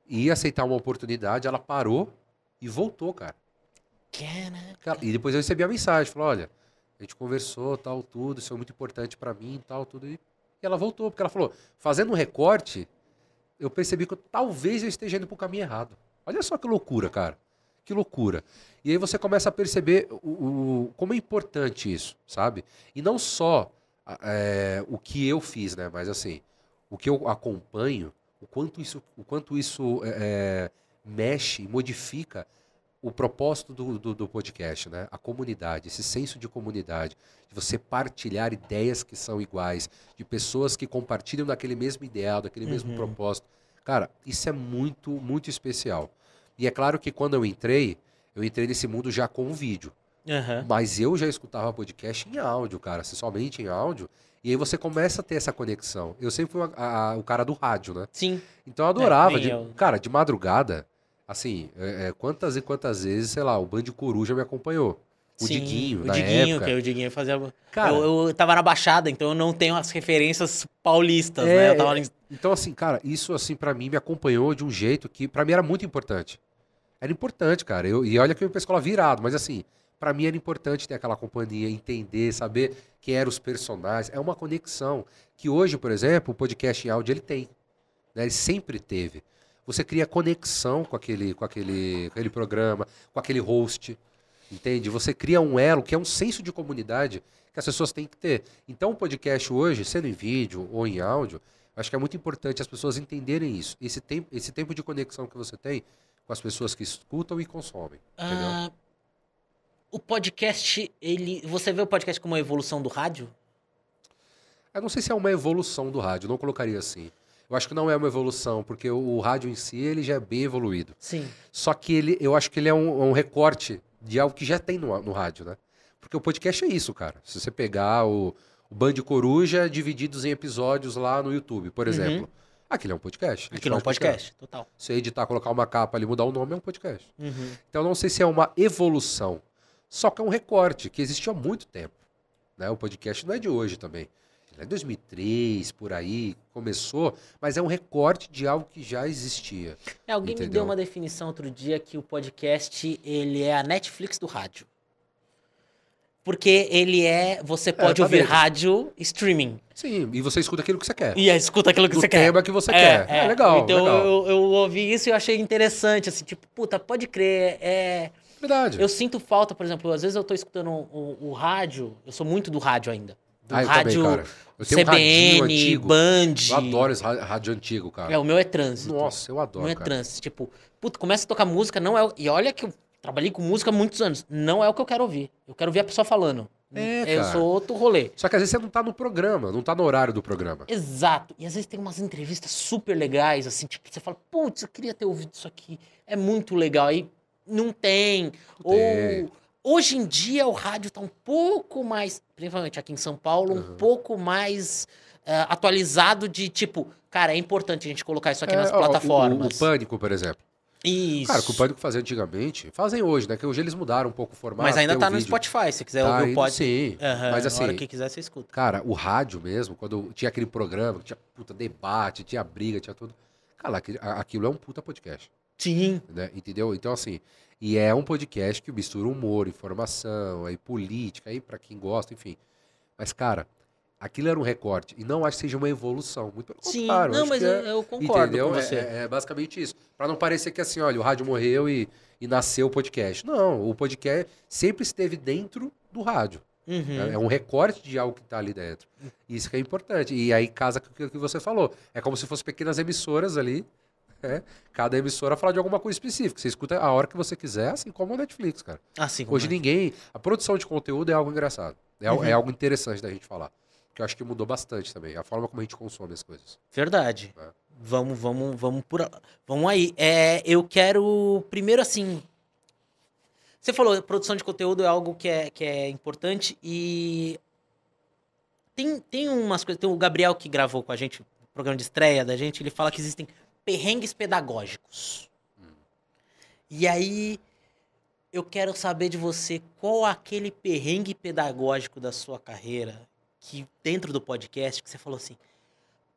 e ia aceitar uma oportunidade, ela parou e voltou, cara. E depois eu recebi a mensagem, falou, olha, a gente conversou, tal, tudo, isso é muito importante pra mim, tal, tudo. E ela voltou, porque ela falou, fazendo um recorte, eu percebi que talvez eu esteja indo pro caminho errado. Olha só que loucura, cara. Que loucura. E aí você começa a perceber como é importante isso, sabe? E não só o que eu fiz, né? Mas assim, o que eu acompanho, o quanto isso mexe e modifica o propósito do podcast, né? A comunidade, esse senso de comunidade, de você partilhar ideias que são iguais, de pessoas que compartilham daquele mesmo ideal, daquele mesmo propósito. Cara, isso é muito, muito especial. E é claro que quando eu entrei nesse mundo já com vídeo. Mas eu já escutava podcast em áudio, cara, somente em áudio. E aí você começa a ter essa conexão. Eu sempre fui o cara do rádio, né? Sim. Então eu adorava. Cara, de madrugada, assim, quantas e quantas vezes, sei lá, o Band Coruja me acompanhou. O Sim, Diguinho, o na Diguinho, época. que o Diguinho fazia... Cara, eu tava na Baixada, então eu não tenho as referências paulistas, né? Eu tava... Então, assim, cara, isso, assim, pra mim, me acompanhou de um jeito que, pra mim, era muito importante. Era importante, cara. E olha que eu ia pra escola virado, mas, assim, pra mim era importante ter aquela companhia, entender, saber quem eram os personagens. É uma conexão que hoje, por exemplo, o podcast em áudio, ele tem. Né? Ele sempre teve. Você cria conexão com aquele programa, com aquele host, entende? Você cria um elo, que é um senso de comunidade que as pessoas têm que ter. Então, o podcast hoje, sendo em vídeo ou em áudio, acho que é muito importante as pessoas entenderem isso. Esse tempo de conexão que você tem com as pessoas que escutam e consomem. Entendeu? O podcast, você vê o podcast como uma evolução do rádio? Eu não sei se é uma evolução do rádio, não colocaria assim. Eu acho que não é uma evolução, porque o rádio em si ele já é bem evoluído. Sim. Só que eu acho que ele é um recorte de algo que já tem no rádio, né? Porque o podcast é isso, cara. Se você pegar o Band Coruja divididos em episódios lá no YouTube, por exemplo. Aquilo é um podcast. Aquilo é um podcast, total. Se editar, colocar uma capa ali, mudar o nome, é um podcast. Uhum. Então, não sei se é uma evolução. Só que é um recorte que existiu há muito tempo. Né? O podcast não é de hoje também. Ele é 2003, por aí, começou, mas é um recorte de algo que já existia. Alguém me deu uma definição outro dia que o podcast, ele é a Netflix do rádio. Porque você pode ouvir rádio streaming. Sim, e você escuta aquilo que você quer. E escuta aquilo que você quer. O tema que você quer. É legal, então legal. Eu ouvi isso e eu achei interessante, assim, tipo, puta, pode crer, Verdade. Eu sinto falta, por exemplo, às vezes eu tô escutando o rádio, eu sou muito do rádio ainda. Do eu rádio também, cara. Eu tenho CBN, um antigo. Band. Eu adoro esse rádio antigo, cara. O meu é trânsito. Nossa, eu adoro, O meu é cara. trânsito. Tipo, puta, começa a tocar música, não é... E olha que eu trabalhei com música há muitos anos. Não é o que eu quero ouvir. Eu quero ouvir a pessoa falando. Eu cara. sou outro rolê. Só que às vezes você não tá no programa, não tá no horário do programa. Exato. E às vezes tem umas entrevistas super legais, assim, tipo, você fala, putz, eu queria ter ouvido isso aqui. É muito legal. Aí não tem. Hoje em dia o rádio tá um pouco mais, principalmente aqui em São Paulo, um pouco mais atualizado de tipo, cara, é importante a gente colocar isso aqui nas plataformas. O Pânico, por exemplo. Isso. Cara, o que o Pânico fazia antigamente, fazem hoje, né? Que hoje eles mudaram um pouco o formato. Mas ainda tá no Spotify, se quiser ouvir o podcast. Sim, mas assim... Na hora que quiser, você escuta. Cara, o rádio mesmo, quando tinha aquele programa, que tinha puta debate, tinha briga, tinha tudo. Cara, aquilo é um puta podcast. Sim. Né? Entendeu? Então, assim, e é um podcast que mistura humor, informação, aí política, aí pra quem gosta, enfim. Mas, cara, aquilo era um recorte. E não acho que seja uma evolução. Muito pelo contrário. Não, mas eu concordo entendeu? com você. É basicamente isso. Pra não parecer que assim, olha, o rádio morreu e nasceu o podcast. Não, o podcast sempre esteve dentro do rádio. Uhum. É um recorte de algo que tá ali dentro. Isso que é importante. E aí casa com o que você falou. É como se fossem pequenas emissoras ali. Cada emissora fala de alguma coisa específica. Você escuta a hora que você quiser, assim como o Netflix, cara. Assim como Hoje ninguém... A produção de conteúdo é algo engraçado. É algo interessante da gente falar. Que eu acho que mudou bastante também. A forma como a gente consome as coisas. Verdade. Vamos aí. Eu quero, primeiro assim... Você falou, produção de conteúdo é algo que é importante e... Tem umas coisas... Tem o Gabriel que gravou com a gente, o programa de estreia da gente, ele fala que existem perrengues pedagógicos. E aí, eu quero saber de você qual aquele perrengue pedagógico da sua carreira que dentro do podcast que você falou assim,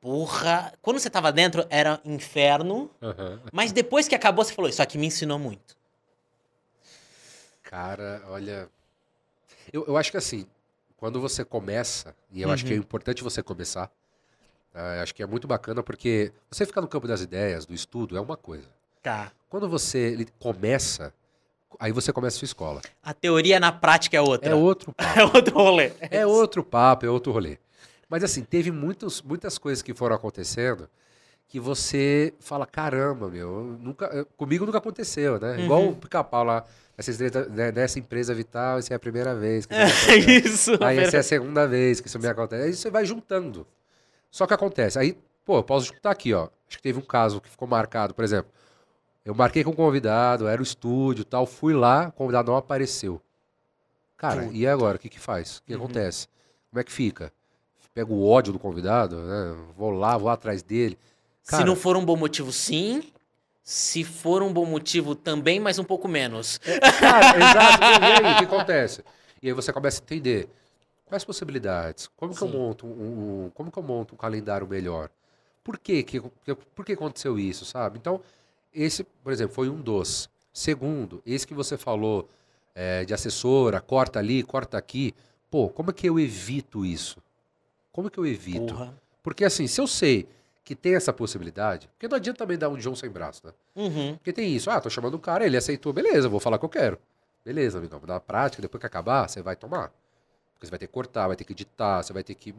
porra, quando você tava dentro era inferno, mas depois que acabou você falou, isso aqui me ensinou muito. Cara, olha, eu acho que assim, quando você começa, e eu acho que é importante você começar, acho que é muito bacana porque você ficar no campo das ideias, do estudo, é uma coisa. Tá. Quando você começa, aí você começa a sua escola. A teoria na prática é outra. É outro papo. É outro rolê. É outro papo, é outro rolê. Mas assim, teve muitas coisas que foram acontecendo que você fala, caramba, meu, comigo nunca aconteceu, né? Igual o Pica-Pau lá, nessa empresa vital, essa é a primeira vez que isso acontece. Isso. Aí essa é a segunda vez que isso me acontece. Aí você vai juntando. Só que acontece. Aí, pô, eu posso juntar aqui, ó. Acho que teve um caso que ficou marcado, por exemplo. Eu marquei com um convidado, era o estúdio e tal, fui lá, o convidado não apareceu. Cara, e agora? O que faz? O que acontece? Como é que fica? Pego o ódio do convidado, né? Vou atrás dele. Cara, se não for um bom motivo, sim. Se for um bom motivo, também, mas um pouco menos. Cara, exato. E aí, o que acontece? E aí você começa a entender. Quais possibilidades? Como que eu monto um calendário melhor? Por que aconteceu isso, sabe? Então, esse, por exemplo, foi um dos. Segundo, esse que você falou de assessora, corta ali, corta aqui. Pô, como é que eu evito isso? Como é que eu evito? Porra. Porque assim, se eu sei que tem essa possibilidade, porque não adianta também dar um João sem braço, né? Porque tem isso, tô chamando um cara, ele aceitou, beleza, vou falar o que eu quero. Beleza, amigão, na prática, depois que acabar, você vai tomar. Porque você vai ter que cortar, vai ter que editar, você vai ter que,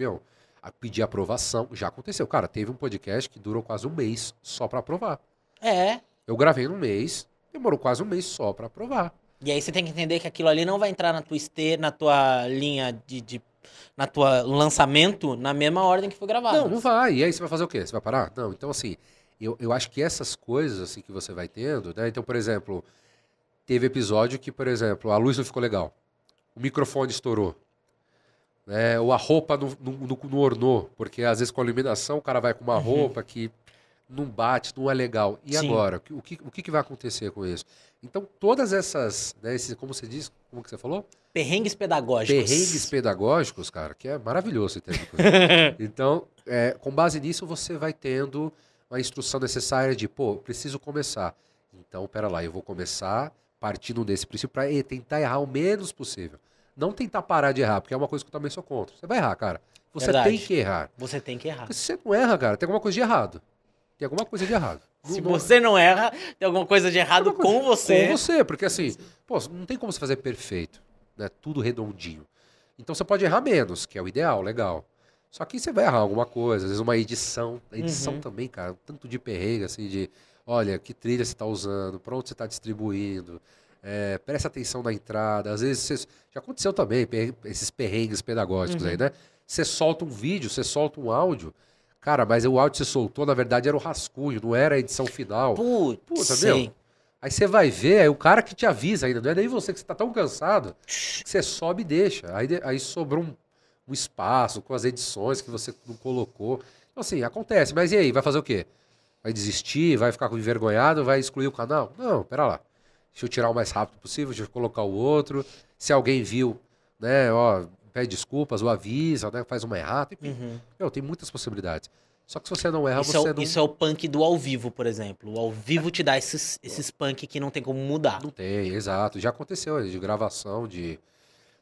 pedir aprovação. Já aconteceu. Cara, teve um podcast que durou quase um mês só pra aprovar. Eu gravei num mês, demorou quase um mês só pra aprovar. E aí você tem que entender que aquilo ali não vai entrar na tua na tua linha na tua lançamento na mesma ordem que foi gravado. Não vai. E aí você vai fazer o quê? Você vai parar? Não. Então, assim, eu acho que essas coisas assim que você vai tendo, né? Então, por exemplo, teve episódio que, por exemplo, a luz não ficou legal. O microfone estourou. Ou a roupa não ornou, porque às vezes com a iluminação o cara vai com uma roupa que não bate, não é legal. E Sim. agora? O que vai acontecer com isso? Então, todas essas, né, como você disse, como que você falou? Perrengues pedagógicos. Perrengues pedagógicos, cara, que é maravilhoso esse termo. Então, com base nisso, você vai tendo uma instrução necessária de, pô, preciso começar. Então, pera lá, eu vou começar partindo desse princípio para tentar errar o menos possível. Não tentar parar de errar, porque é uma coisa que eu também sou contra. Você vai errar, cara. Você Verdade. tem que errar. Você tem que errar. Porque se você não erra, cara, tem alguma coisa de errado. Tem alguma coisa de errado. Se você não erra, tem alguma coisa de errado com você. Com você, porque assim, pô, não tem como você fazer perfeito, né? Tudo redondinho. Então você pode errar menos, que é o ideal, legal. Só que você vai errar alguma coisa, às vezes uma edição. A edição também, cara, tanto de perrengue, assim, de olha, que trilha você está usando, pra onde você está distribuindo, presta atenção na entrada. Às vezes, já aconteceu também, esses perrengues pedagógicos aí, né? Você solta um vídeo, você solta um áudio, cara, mas o áudio que você soltou, na verdade, era o rascunho, não era a edição final. Putz, meu? Aí você vai ver, é o cara que te avisa ainda, não é nem você que você tá tão cansado, que você sobe e deixa. Aí sobrou um espaço com as edições que você não colocou. Então, assim, acontece. Mas e aí, vai fazer o quê? Vai desistir? Vai ficar envergonhado? Vai excluir o canal? Não, pera lá. Deixa eu tirar o mais rápido possível, deixa eu colocar o outro. Se alguém viu, né, ó, pede desculpas ou avisa, né, faz uma errata. Enfim, meu, tem muitas possibilidades. Só que se você não erra, você não... Isso é o punk do ao vivo, por exemplo. O ao vivo te dá esses punk que não tem como mudar. Não tem, exato. Já aconteceu de gravação,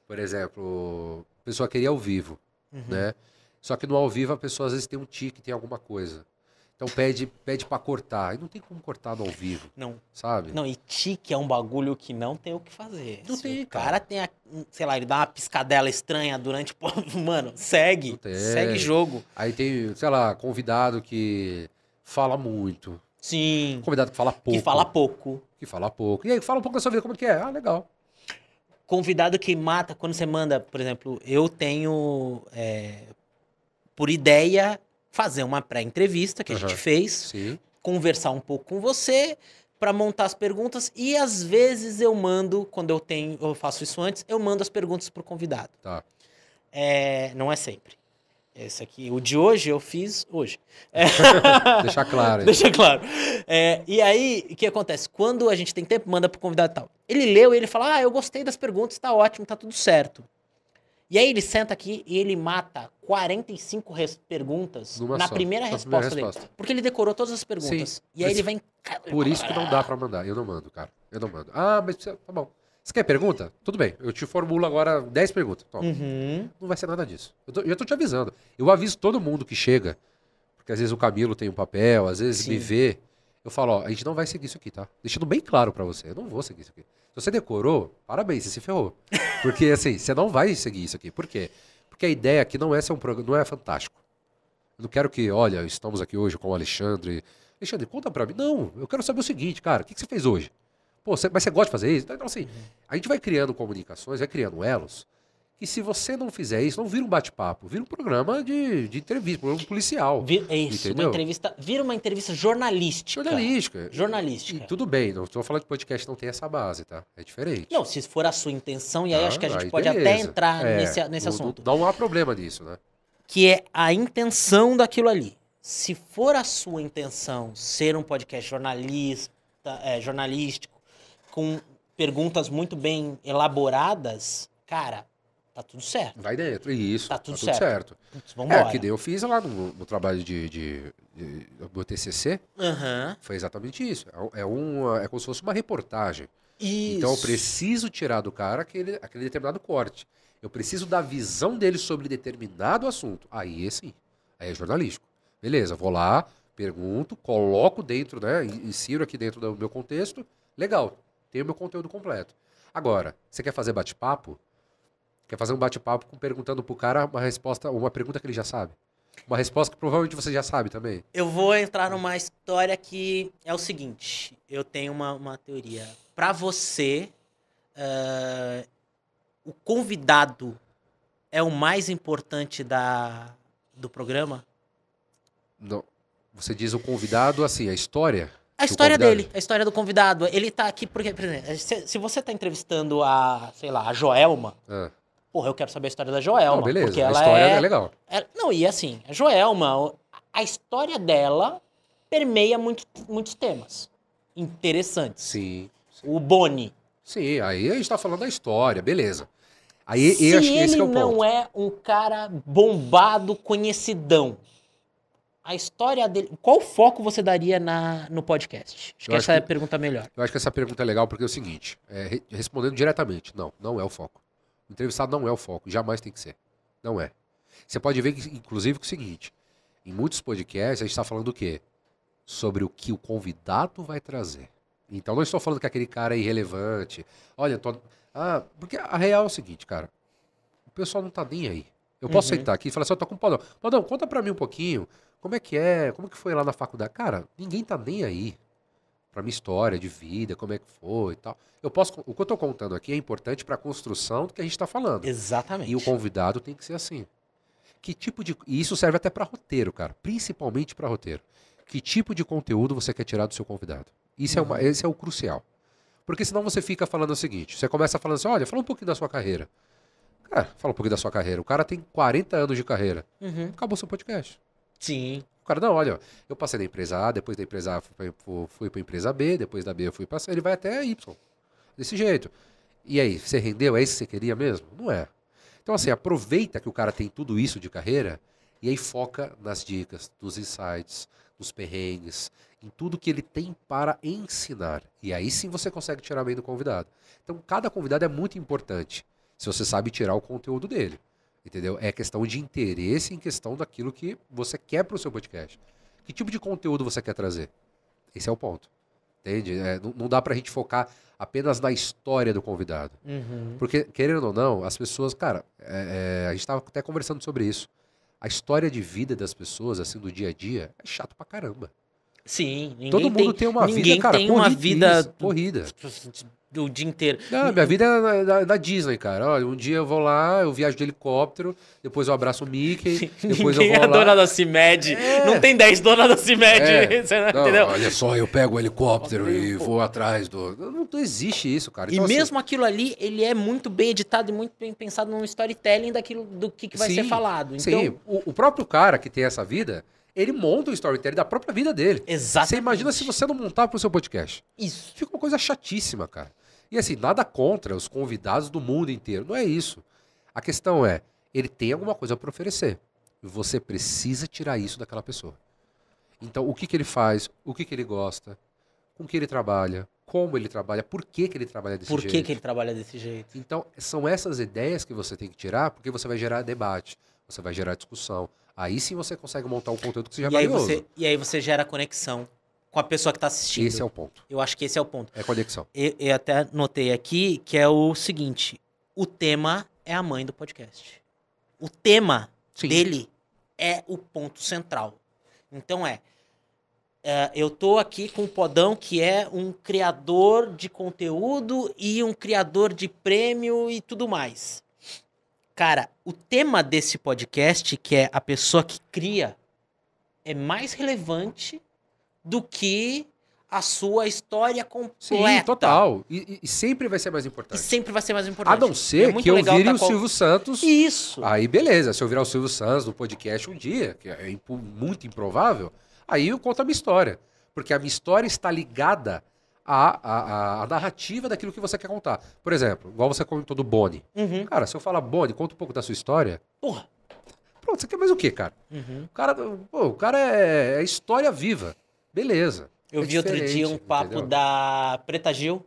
por exemplo, a pessoa queria ao vivo, né? Só que no ao vivo a pessoa às vezes tem um tique, tem alguma coisa. Então pede pra cortar. E não tem como cortar no ao vivo. Não. Sabe? Não, e tique é um bagulho que não tem o que fazer. Não Se tem, o cara tem, sei lá, ele dá uma piscadela estranha durante... Mano, segue. Segue jogo. Aí tem, sei lá, convidado que fala muito. Sim. Convidado que fala pouco. Que fala pouco. Que fala pouco. E aí, fala um pouco da sua vida, como é que é? Ah, legal. Convidado que mata, quando você manda, por exemplo, eu tenho, por ideia, fazer uma pré-entrevista que a gente fez, Sim. conversar um pouco com você, para montar as perguntas, e às vezes eu mando, quando eu faço isso antes, eu mando as perguntas pro convidado. Tá. Não é sempre. Esse aqui, o de hoje, eu fiz hoje. Deixar claro. Deixa claro. E aí, o que acontece? Quando a gente tem tempo, manda pro convidado e tal. Ele leu e ele fala, eu gostei das perguntas, tá ótimo, tá tudo certo. E aí ele senta aqui e ele mata 45 perguntas na primeira resposta dele. Porque ele decorou todas as perguntas. Sim, e aí ele vem... Por isso que não dá pra mandar. Eu não mando, cara. Eu não mando. Ah, mas tá bom. Você quer pergunta? Tudo bem. Eu te formulo agora 10 perguntas. Toma. Não vai ser nada disso. Eu já tô te avisando. Eu aviso todo mundo que chega. Porque às vezes o Camilo tem um papel, às vezes me vê. Eu falo, ó, a gente não vai seguir isso aqui, tá? Deixando bem claro pra você. Eu não vou seguir isso aqui. Se você decorou, parabéns, você se ferrou. Porque, assim, você não vai seguir isso aqui. Por quê? Porque a ideia aqui não é ser um programa, não é fantástico. Eu não quero que, olha, estamos aqui hoje com o Alexandre. Alexandre, conta pra mim. Não, eu quero saber o seguinte, cara, o que você fez hoje? Pô, mas você gosta de fazer isso? Então, assim, a gente vai criando comunicações, vai criando elos, que se você não fizer isso, não vira um bate-papo, vira um programa de entrevista, um programa policial. Isso, uma entrevista, vira uma entrevista jornalística. Jornalística. E tudo bem, não estou falando que podcast não tem essa base, tá? É diferente. Não, se for a sua intenção, e aí acho que a gente pode até entrar nesse assunto. Não há problema nisso, né? Que é a intenção daquilo ali. Se for a sua intenção ser um podcast jornalístico, com perguntas muito bem elaboradas, cara, tá tudo certo. Vai dentro, isso. Tá tudo certo. Putz, vambora. Que daí eu fiz lá no trabalho do TCC. Foi exatamente isso. É como se fosse uma reportagem. Isso. Então eu preciso tirar do cara aquele determinado corte. Eu preciso da visão dele sobre determinado assunto. Aí sim, aí é jornalístico. Beleza, vou lá, pergunto, coloco dentro, né? Insiro aqui dentro do meu contexto. Legal, tenho o meu conteúdo completo. Agora, você quer fazer bate-papo? Quer fazer um bate-papo perguntando pro cara uma pergunta que ele já sabe? Uma resposta que provavelmente você já sabe também. Eu vou entrar numa história que é o seguinte. Eu tenho uma teoria. Pra você, o convidado é o mais importante do programa? Não. Você diz o convidado, assim, a história? A história dele, a história do convidado. Ele tá aqui porque, por exemplo, se você tá entrevistando a Joelma, porra, eu quero saber a história da Joelma. Não, beleza, porque a ela história é legal. Não, e assim, a Joelma, a história dela permeia muitos temas interessantes. Sim. O Boni. Sim, aí a gente tá falando da história, beleza. Aí Se eu acho que esse ele que é o ponto. não é um cara bombado, conhecidão, a história dele... Qual foco você daria no podcast? Acho que essa é a pergunta melhor. Eu acho que essa pergunta é legal porque é o seguinte, respondendo diretamente, não é o foco. O entrevistado não é o foco, jamais tem que ser. Não é. Você pode ver, inclusive, que é o seguinte, em muitos podcasts a gente tá falando do quê? Sobre o que o convidado vai trazer. Então não estou falando que aquele cara é irrelevante. Olha, porque a real é o seguinte, cara. O pessoal não tá nem aí. Eu posso sentar aqui e falar assim, eu tô com o Podão. Podão, conta pra mim um pouquinho. Como é que é? Como que foi lá na faculdade? Cara, ninguém tá nem aí pra minha história de vida, como é que foi e tal. O que eu tô contando aqui é importante pra construção do que a gente tá falando. Exatamente. E o convidado tem que ser assim. E isso serve até pra roteiro, cara. Principalmente pra roteiro. Que tipo de conteúdo você quer tirar do seu convidado? Esse é o crucial. Porque senão você fica falando o seguinte, você começa falando assim, olha, fala um pouquinho da sua carreira. Cara, fala um pouquinho da sua carreira. O cara tem 40 anos de carreira. Acabou seu podcast. Sim. O cara, não, olha, eu passei da empresa A, depois da empresa A fui pra empresa B, depois da B eu fui pra C, ele vai até Y. Desse jeito. E aí, você rendeu? É isso que você queria mesmo? Não é. Então assim, aproveita que o cara tem tudo isso de carreira e aí foca nas dicas, nos insights, nos perrengues, em tudo que ele tem para ensinar. E aí sim você consegue tirar bem do convidado. Então cada convidado é muito importante, se você sabe tirar o conteúdo dele. Entendeu? É questão de interesse em questão daquilo que você quer para o seu podcast. Que tipo de conteúdo você quer trazer? Esse é o ponto. Entende? Não dá pra gente focar apenas na história do convidado. Porque, querendo ou não, as pessoas... Cara, a gente tava até conversando sobre isso. A história de vida das pessoas, assim, do dia a dia, é chato pra caramba. Sim. Todo mundo tem uma vida, cara, tem uma vida corrida. do dia inteiro. Não, minha vida é da Disney, cara. Olha, um dia eu vou lá, eu viajo de helicóptero, depois eu abraço o Mickey, depois Ninguém eu vou é lá... dona da CIMED. Não tem 10 donas da CIMED. Você não, entendeu? Olha só, eu pego o helicóptero e vou atrás do... Não existe isso, cara. E Então, mesmo aquilo ali, ele é muito bem editado e muito bem pensado num storytelling do que vai ser falado. Então, sim. O próprio cara que tem essa vida, ele monta o storytelling da própria vida dele. Exatamente. Você imagina se você não montar pro seu podcast. Isso. Fica uma coisa chatíssima, cara. E assim, nada contra os convidados do mundo inteiro. Não é isso. A questão é, ele tem alguma coisa para oferecer. Você precisa tirar isso daquela pessoa. Então, o que ele faz, o que ele gosta, com que ele trabalha, como ele trabalha, por que ele trabalha desse jeito. Por que ele trabalha desse jeito. Então, são essas ideias que você tem que tirar, porque você vai gerar debate, você vai gerar discussão. Aí sim você consegue montar um conteúdo que seja valioso. E aí você gera conexão com a pessoa que está assistindo. Esse é o ponto. Eu acho que esse é o ponto. É conexão. Eu até notei aqui que é o seguinte, o tema é a mãe do podcast. O tema dele é o ponto central. Então eu tô aqui com o Podão, que é um criador de conteúdo e um criador de prêmio e tudo mais. Cara, o tema desse podcast, que é a pessoa que cria, é mais relevante do que a sua história completa. Sim, total. E sempre vai ser mais importante. E sempre vai ser mais importante. A não ser que eu vire o Silvio Santos. Isso. Aí beleza, se eu virar o Silvio Santos no podcast um dia, que é muito improvável, aí eu conto a minha história. Porque a minha história está ligada à narrativa daquilo que você quer contar. Por exemplo, igual você comentou do Boni. Cara, se eu falar Boni, conta um pouco da sua história. Porra. Pronto, você quer mais o quê, cara? O cara é história viva. Beleza. Eu vi outro dia um papo da Preta Gil.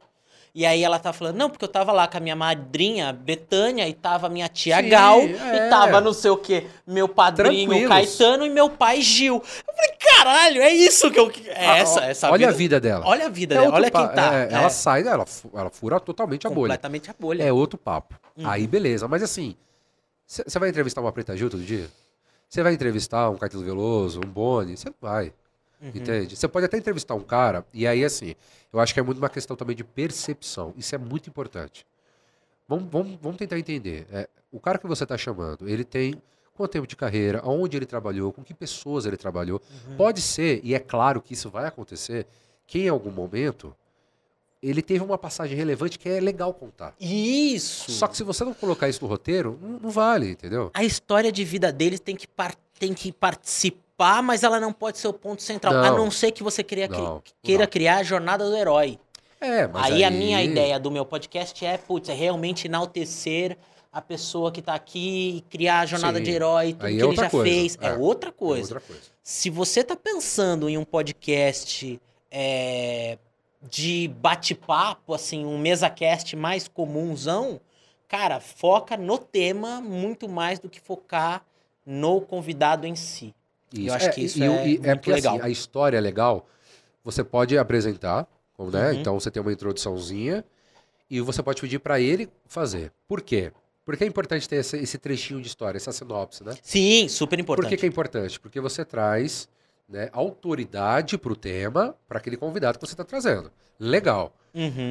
E aí ela tá falando, não, porque eu tava lá com a minha madrinha, Betânia, e tava minha tia Gal, e tava não sei o quê, meu padrinho Caetano e meu pai Gil. Eu falei, caralho, é isso que eu... essa olha vida, a vida dela. Olha a vida dela, olha quem tá. Ela sai, ela fura totalmente a bolha. Completamente a bolha. É outro papo. Aí beleza, mas assim, você vai entrevistar uma Preta Gil todo dia? Você vai entrevistar um Caetano Veloso, um Boni? Você não vai. Entende? Você pode até entrevistar um cara, e aí assim, eu acho que é muito uma questão também de percepção. Isso é muito importante. Vamos tentar entender. O cara que você está chamando, ele tem quanto tempo de carreira, aonde ele trabalhou, com que pessoas ele trabalhou. Pode ser, e é claro que isso vai acontecer, que em algum momento ele teve uma passagem relevante que é legal contar. Isso! Só que se você não colocar isso no roteiro, não vale, entendeu? A história de vida deles tem que participar pá, mas ela não pode ser o ponto central. A não ser que você queira criar a jornada do herói. Mas aí a minha ideia do meu podcast é realmente enaltecer a pessoa que tá aqui e criar a jornada de herói, tudo que ele já fez. É outra coisa. Se você tá pensando em um podcast de bate-papo, assim, um mesa-cast mais comunzão, cara, foca no tema muito mais do que focar no convidado em si. Eu acho que isso é muito porque, legal. Assim, a história é legal, você pode apresentar, né? Então você tem uma introduçãozinha e você pode pedir para ele fazer. Por quê? Porque é importante ter esse trechinho de história, essa sinopse, né? Sim, super importante. Por que é importante? Porque você traz, né, autoridade para o tema, para aquele convidado que você está trazendo. Legal.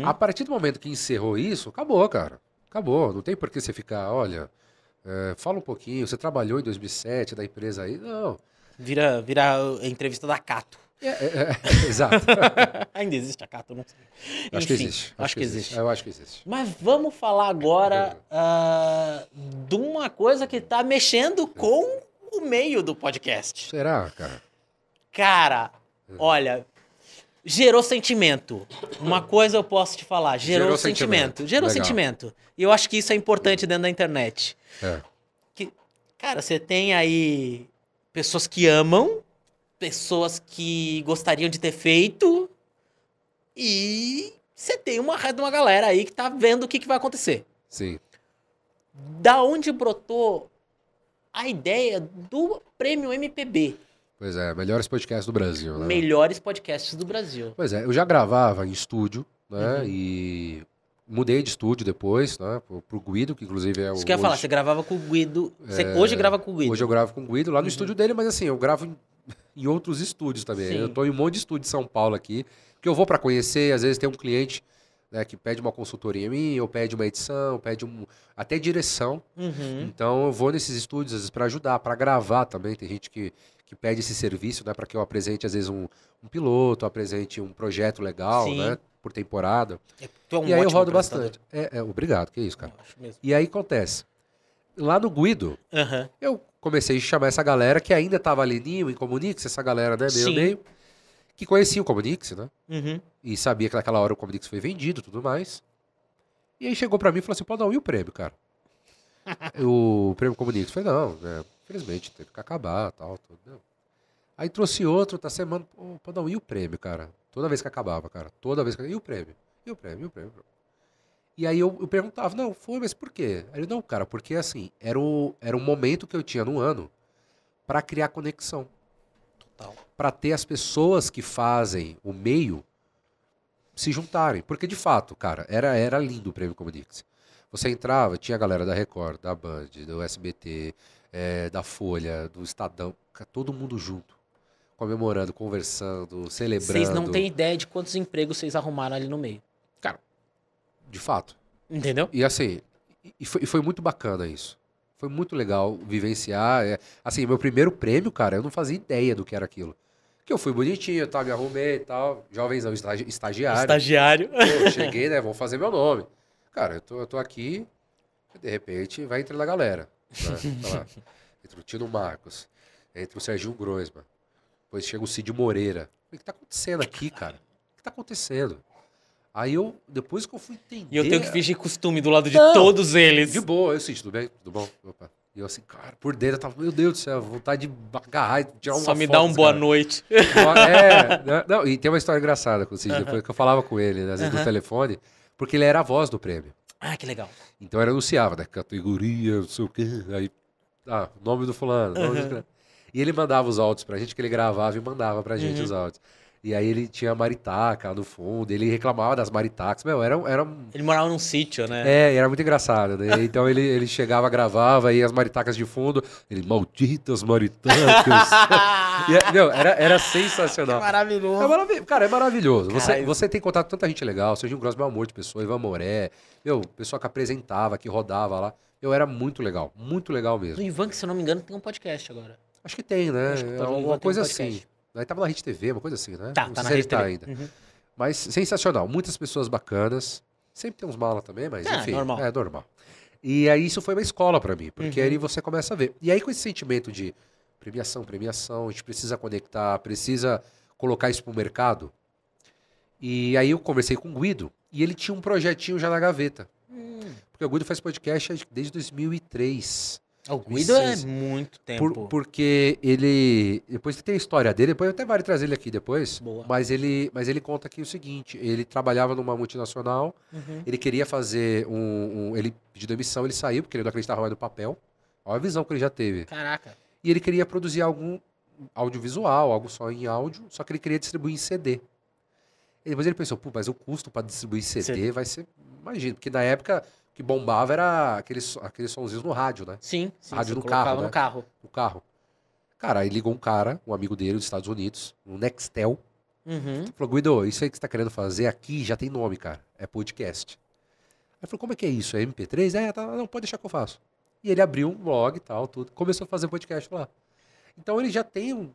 A partir do momento que encerrou isso, acabou, cara. Acabou. Não tem por que você ficar, olha, fala um pouquinho, você trabalhou em 2007 da empresa aí. Não. Vira a entrevista da Cato. Exato. Ainda existe a Cato, não sei. Acho que existe. Acho que existe. Eu acho que existe. Mas vamos falar agora de uma coisa que tá mexendo com o meio do podcast. Será, cara? Cara, olha, gerou sentimento. Uma coisa eu posso te falar, gerou sentimento. Gerou sentimento. E eu acho que isso é importante dentro da internet. Cara, você tem aí pessoas que amam, pessoas que gostariam de ter feito, e você tem uma galera aí que tá vendo o que vai acontecer. Sim. Da onde brotou a ideia do Prêmio MPB? Pois é, melhores podcasts do Brasil, né? Melhores podcasts do Brasil. Pois é, eu já gravava em estúdio, né? E mudei de estúdio depois, né? Pro Guido, que inclusive é o... Isso que eu ia falar, você gravava com o Guido. Você hoje grava com o Guido. Hoje eu gravo com o Guido, lá no estúdio dele, mas assim, eu gravo em outros estúdios também. Sim. Eu tô em um monte de estúdio de São Paulo aqui, que eu vou para conhecer, às vezes tem um cliente, né, que pede uma consultoria minha, ou pede uma edição, até direção. Então eu vou nesses estúdios, às vezes, para ajudar, para gravar também. Tem gente que pede esse serviço, né, para que eu apresente, às vezes, um piloto, apresente um projeto legal, Sim. né, por temporada. Tu é um E aí eu ótimo rodo apresentador. bastante. Obrigado, que isso, cara. Eu acho mesmo. E aí acontece. Lá no Guido, eu comecei a chamar essa galera que ainda tava ali em Comunix, essa galera, né, meio, que conhecia o Comunix, né? E sabia que naquela hora o Comunix foi vendido e tudo mais. E aí chegou pra mim e falou assim, pô, não, e o prêmio, cara? O prêmio Comunix. Eu falei, não, né, infelizmente teve que acabar, tal, tudo. Não. Aí trouxe outro, tá semana, pô, não, e o prêmio, cara? Toda vez que acabava, cara, toda vez que... E o prêmio? E o prêmio? E o prêmio? E aí eu perguntava, não, foi, mas por quê? Aí ele, não, cara, porque assim, era um momento que eu tinha no ano pra criar conexão. Total. Pra ter as pessoas que fazem o meio se juntarem. Porque, de fato, cara, era lindo o Prêmio Comunix. Você entrava, tinha a galera da Record, da Band, do SBT, da Folha, do Estadão, todo mundo junto. Comemorando, conversando, celebrando. Vocês não têm ideia de quantos empregos vocês arrumaram ali no meio. Cara, de fato. Entendeu? E assim, foi muito bacana isso. Foi muito legal vivenciar. Assim, meu primeiro prêmio, cara, eu não fazia ideia do que era aquilo. Que eu fui bonitinho, me arrumei e tal. Jovenzão, estagiário. Estagiário. Pô, cheguei, né? Vou fazer meu nome. Cara, eu tô aqui, de repente vai entrando a galera. Né? Tá lá. Entra o Tino Marcos, entra o Serginho Groisman. Depois chega o Cid Moreira. O que tá acontecendo aqui, cara? O que tá acontecendo? Aí depois que eu fui entender... E eu tenho que fingir costume do lado de Não, todos eles. De boa, eu Cid, tudo bem? Tudo bom? Opa. E eu assim, cara, por dentro, eu tava, meu Deus do céu, vontade de agarrar e tirar uma foto. Só me dá um boa noite. Não, e tem uma história engraçada com o Cid, depois que eu falava com ele, né, às vezes no telefone, porque ele era a voz do prêmio. Ah, que legal. Então ele anunciava, né, categoria, não sei o quê, aí, nome do fulano, nome do... E ele mandava os áudios pra gente, que ele gravava e mandava pra gente os áudios. E aí ele tinha maritaca no fundo, ele reclamava das maritacas. Meu, era Ele morava num sítio, né? Era muito engraçado, né? Então ele chegava, gravava, e as maritacas de fundo, ele, malditas maritacas. Era sensacional. É maravilhoso. Cara, é maravilhoso. Cara, Você tem contato com tanta gente legal, Serginho Grosso, meu amor de pessoa, Ivan Moré, pessoal que apresentava, que rodava lá. Era muito legal mesmo. O Ivan, que se eu não me engano, tem um podcast agora. Acho que tem, né? Acho que o Alguma Ivan tem coisa um assim. podcast. Aí tava na Rede TV, uma coisa assim, né? Tá Não na sei se Rede ele TV. ainda. Mas sensacional. Muitas pessoas bacanas. Sempre tem uns malas também, mas enfim. Normal. É normal. E aí isso foi uma escola pra mim, porque aí você começa a ver. E aí com esse sentimento de, premiação, a gente precisa conectar, precisa colocar isso pro mercado. E aí eu conversei com o Guido e ele tinha um projetinho já na gaveta. Porque o Guido faz podcast desde 2003. O Guido é muito tempo. Porque ele... Depois tem a história dele, depois até vale trazer ele aqui depois. Boa. Mas ele conta aqui o seguinte, ele trabalhava numa multinacional, ele queria fazer ele pediu demissão, ele saiu, porque ele não acreditava mais no papel. Olha a visão que ele já teve. Caraca. E ele queria produzir algum audiovisual, algo só em áudio, só que ele queria distribuir em CD. E depois ele pensou, pô, mas o custo para distribuir CD vai ser... Imagina, porque na época... que bombava era aqueles sonzinhos no rádio, né? Sim. Rádio no colocava carro, no né? carro. No carro. Cara, aí ligou um amigo dele dos Estados Unidos, um Nextel. Falou, Guido, isso aí que você tá querendo fazer aqui já tem nome, cara. É podcast. Aí falou, como é que é isso? É MP3? Não, pode deixar que eu faço. E ele abriu um blog e tal, tudo. Começou a fazer podcast lá. Então ele já tem,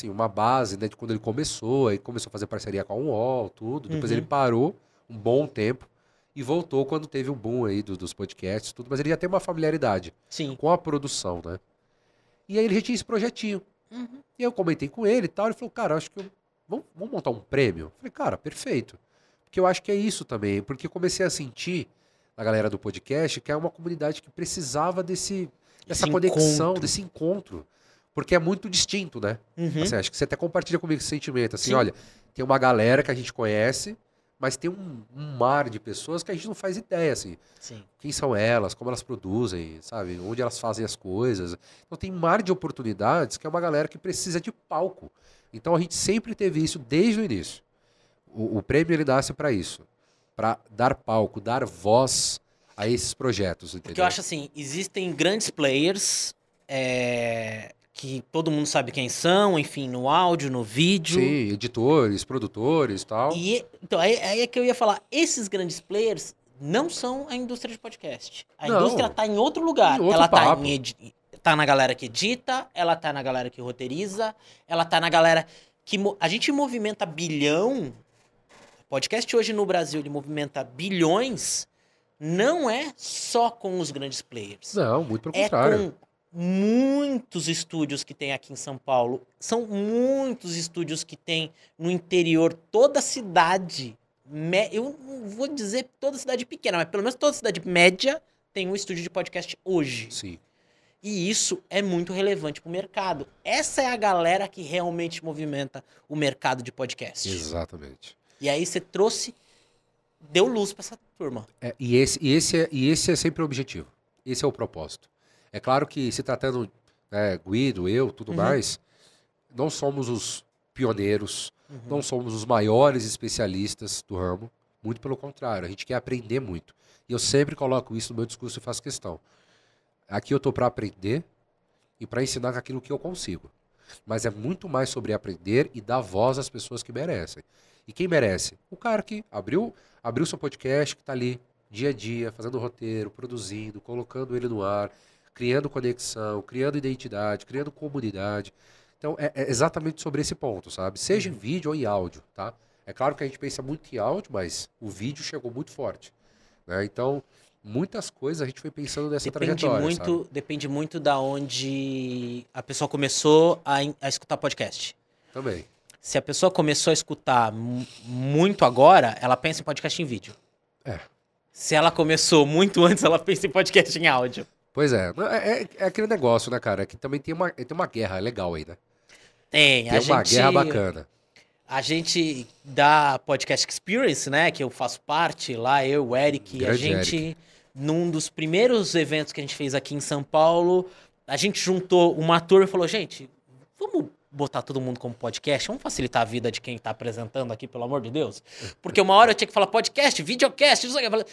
uma base, né, de quando ele começou. Aí começou a fazer parceria com a UOL, tudo. Depois ele parou um bom tempo. E voltou quando teve o boom aí dos podcasts, tudo, mas ele já tem uma familiaridade com a produção, né? E aí ele já tinha esse projetinho. E eu comentei com ele e tal, ele falou, cara, acho que vamos montar um prêmio? Eu falei, cara, perfeito. Porque eu acho que é isso também, porque eu comecei a sentir na galera do podcast que é uma comunidade que precisava dessa conexão, desse encontro. Porque é muito distinto, né? Assim, acho que você até compartilha comigo esse sentimento, assim, olha, tem uma galera que a gente conhece, mas tem um mar de pessoas que a gente não faz ideia, assim. Quem são elas, como elas produzem, sabe? Onde elas fazem as coisas. Então tem um mar de oportunidades que é uma galera que precisa de palco. Então a gente sempre teve isso desde o início. O prêmio, ele nasce para isso. Para dar palco, dar voz a esses projetos, entendeu? Porque eu acho assim, existem grandes players que todo mundo sabe quem são, enfim, no áudio, no vídeo. Sim, editores, produtores e tal. Então, aí é que eu ia falar, esses grandes players não são a indústria de podcast. A indústria tá em outro lugar. Ela tá na galera que edita, ela tá na galera que roteiriza, ela tá na galera que... A gente movimenta bilhão... Podcast hoje no Brasil, ele movimenta bilhões, não é só com os grandes players. Não, muito pelo contrário. É com muitos estúdios que tem aqui em São Paulo. São muitos estúdios que tem no interior. Toda cidade, eu não vou dizer toda cidade pequena, mas pelo menos toda cidade média tem um estúdio de podcast hoje. Sim. E isso é muito relevante pro mercado. Essa é a galera que realmente movimenta o mercado de podcast. Exatamente. E aí você deu luz pra essa turma. E esse é sempre o objetivo. Esse é o propósito. É claro que se tratando, Guido, eu, tudo mais, não somos os pioneiros, não somos os maiores especialistas do ramo. Muito pelo contrário, a gente quer aprender muito. E eu sempre coloco isso no meu discurso e faço questão. Aqui eu tô para aprender e para ensinar aquilo que eu consigo. Mas é muito mais sobre aprender e dar voz às pessoas que merecem. E quem merece? O cara que abriu seu podcast, que está ali dia a dia, fazendo roteiro, produzindo, colocando ele no ar, criando conexão, criando identidade, criando comunidade. Então, é exatamente sobre esse ponto, sabe? Seja em vídeo ou em áudio, tá? É claro que a gente pensa muito em áudio, mas o vídeo chegou muito forte, né? Então, muitas coisas a gente foi pensando nessa trajetória, sabe? Depende muito da onde a pessoa começou a escutar podcast. Também. Se a pessoa começou a escutar muito agora, ela pensa em podcast em vídeo. Se ela começou muito antes, ela pensa em podcast em áudio. Pois é. É aquele negócio, né, cara? Que também tem uma guerra legal aí, né? Tem uma guerra bacana. A gente da Podcast Experience, né, que eu faço parte lá, eu, o Eric, num dos primeiros eventos que a gente fez aqui em São Paulo, a gente juntou uma turma e falou, gente, vamos botar todo mundo como podcast? Vamos facilitar a vida de quem tá apresentando aqui, pelo amor de Deus? Porque uma hora eu tinha que falar podcast, videocast, não sei o que.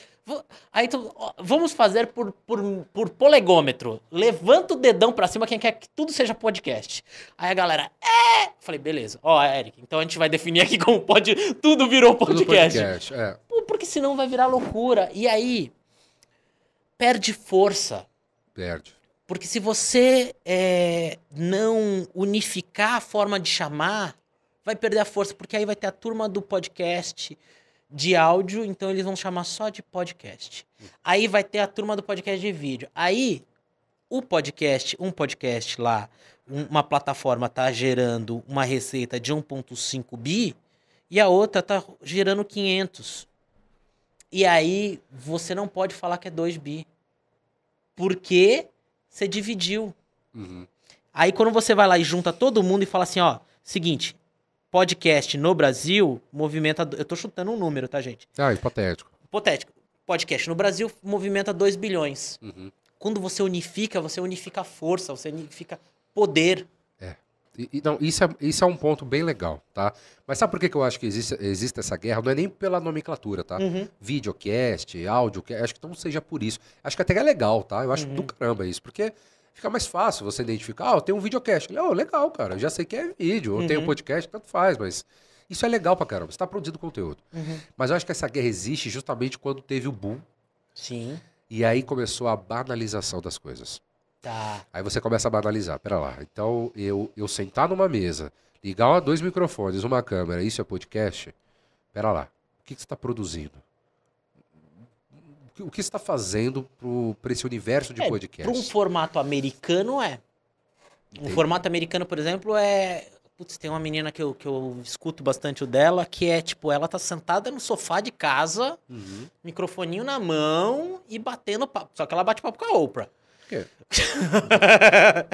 Aí vamos fazer por polegômetro. Levanta o dedão pra cima quem quer que tudo seja podcast. Aí a galera, Falei, beleza. Eric, então a gente vai definir aqui como tudo virou podcast. Tudo podcast, Porque senão vai virar loucura. E aí, perde força. Perde. Porque se você não unificar a forma de chamar, vai perder a força. Porque aí vai ter a turma do podcast de áudio, então eles vão chamar só de podcast. Aí vai ter a turma do podcast de vídeo. Aí, um podcast lá, uma plataforma tá gerando uma receita de 1,5 bi e a outra tá gerando 500. E aí você não pode falar que é 2 bi. Porque você dividiu. Uhum. Aí quando você vai lá e junta todo mundo e fala assim, ó, seguinte, podcast no Brasil movimenta... Eu tô chutando um número, tá, gente? Hipotético. Hipotético. Podcast no Brasil movimenta 2 bilhões. Uhum. Quando você unifica força, você unifica poder. Não, isso é um ponto bem legal, tá? Mas sabe por que eu acho que existe essa guerra? Não é nem pela nomenclatura, tá? Uhum. Videocast, audiocast, acho que não seja por isso. Acho que até é legal, tá? Eu acho do caramba isso, porque fica mais fácil você identificar, eu tenho um videocast. Legal, cara, eu já sei que é vídeo, ou tenho um podcast, tanto faz, mas isso é legal pra caramba, você tá produzindo conteúdo. Mas eu acho que essa guerra existe justamente quando teve o boom. Sim. E aí começou a banalização das coisas. Tá. Aí você começa a banalizar. Pera lá. Então, eu sentar numa mesa, ligar 2 microfones, uma câmera, isso é podcast? Pera lá. O que você está produzindo? O que você está fazendo para esse universo de podcast? Para um formato americano, Um formato americano, por exemplo, é... Putz, tem uma menina que eu escuto bastante o dela, que é, tipo, ela tá sentada no sofá de casa, microfoninho na mão e batendo papo. Só que ela bate papo com a Oprah.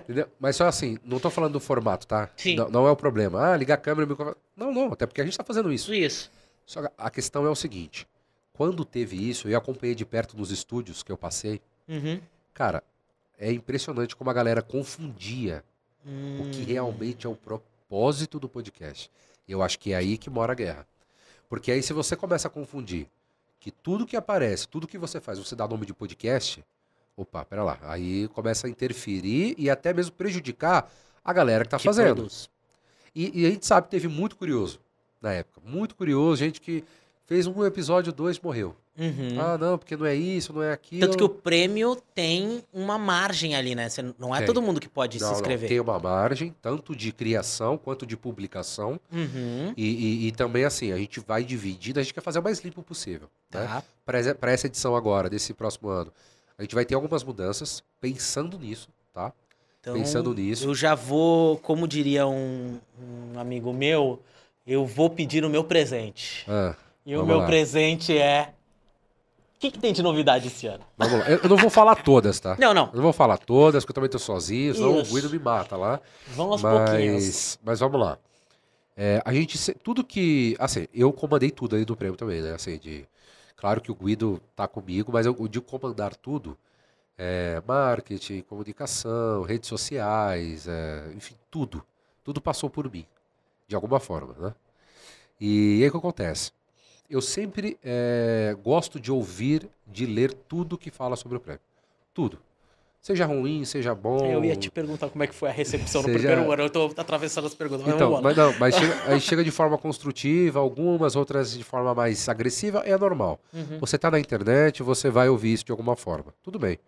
Entendeu? Mas só assim, não tô falando do formato, tá? Sim. Não é o problema. Ligar a câmera e microfone. Não, até porque a gente tá fazendo isso. Isso. Só que a questão é o seguinte, quando teve isso, eu acompanhei de perto nos estúdios que eu passei, cara, é impressionante como a galera confundia o que realmente é o propósito do podcast. E eu acho que é aí que mora a guerra. Porque aí se você começa a confundir que tudo que aparece, tudo que você faz, você dá nome de podcast... Opa, pera lá. Aí começa a interferir e até mesmo prejudicar a galera que tá fazendo. Produz. E a gente sabe que teve muito curioso na época. Muito curioso, gente que fez um episódio, 2, morreu. Não, porque não é isso, não é aquilo. Tanto que o prêmio tem uma margem ali, né? Não é todo mundo que pode se inscrever. Tem uma margem, tanto de criação quanto de publicação. E também, assim, a gente vai dividindo, a gente quer fazer o mais limpo possível. Tá. Né? Para essa edição agora, desse próximo ano. A gente vai ter algumas mudanças, pensando nisso, tá? Então, pensando nisso. Eu já vou, como diria um amigo meu, eu vou pedir o meu presente. E o meu presente é... O que tem de novidade esse ano? Vamos lá. Eu não vou falar todas, tá? Não. Eu não vou falar todas, porque eu também tô sozinho, senão o Guido me mata lá. Vamos aos pouquinhos. Mas vamos lá. A gente... Tudo que... Assim, eu comandei tudo aí do prêmio também, né? Assim, Claro que o Guido tá comigo, mas eu digo comandar tudo. Marketing, comunicação, redes sociais, enfim, tudo. Tudo passou por mim, de alguma forma, né? E aí o que acontece? Eu sempre gosto de ouvir, de ler tudo que fala sobre o prêmio. Tudo. Seja ruim, seja bom. Eu ia te perguntar como é que foi a recepção no primeiro ano. Eu tô atravessando as perguntas. Então, mas chega de forma construtiva, algumas, outras de forma mais agressiva, é normal. Você tá na internet, você vai ouvir isso de alguma forma. Tudo bem.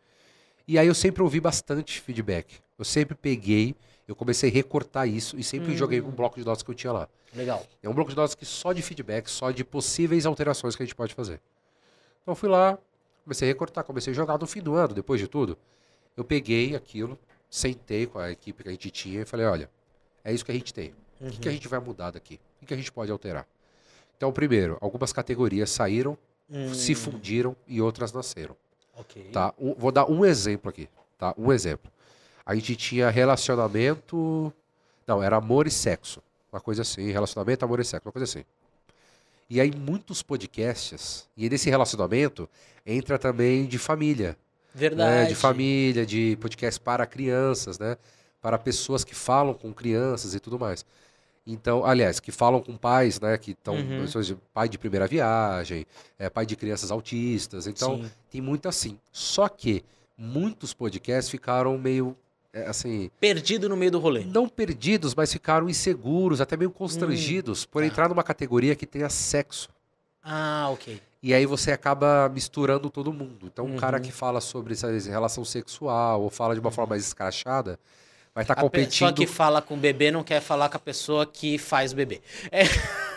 E aí eu sempre ouvi bastante feedback. Eu sempre peguei, eu comecei a recortar isso e sempre joguei um bloco de notas que eu tinha lá. Legal. É um bloco de notas que só de feedback, só de possíveis alterações que a gente pode fazer. Então eu fui lá, comecei a recortar, comecei a jogar no fim do ano, depois de tudo. Eu peguei aquilo, sentei com a equipe que a gente tinha e falei, olha, é isso que a gente tem. O que a gente vai mudar daqui? O que a gente pode alterar? Então, primeiro, algumas categorias saíram, se fundiram e outras nasceram. Ok. Tá? Vou dar um exemplo aqui. Tá? Um exemplo. A gente tinha relacionamento... Não, era amor e sexo. Uma coisa assim. Relacionamento, amor e sexo. Uma coisa assim. E aí muitos podcasts, e nesse relacionamento entra também de família. Verdade. De família, de podcast para crianças, né? Para pessoas que falam com crianças e tudo mais. Então, aliás, que falam com pais, né? Que estão pai de primeira viagem, pai de crianças autistas. Então, tem muito assim. Só que muitos podcasts ficaram meio, assim... Perdido no meio do rolê. Não perdidos, mas ficaram inseguros, até meio constrangidos por entrar numa categoria que tenha sexo. Ah, ok. E aí você acaba misturando todo mundo. Então, um cara que fala sobre essa relação sexual ou fala de uma forma mais escrachada, vai estar competindo... A pessoa que fala com o bebê não quer falar com a pessoa que faz o bebê.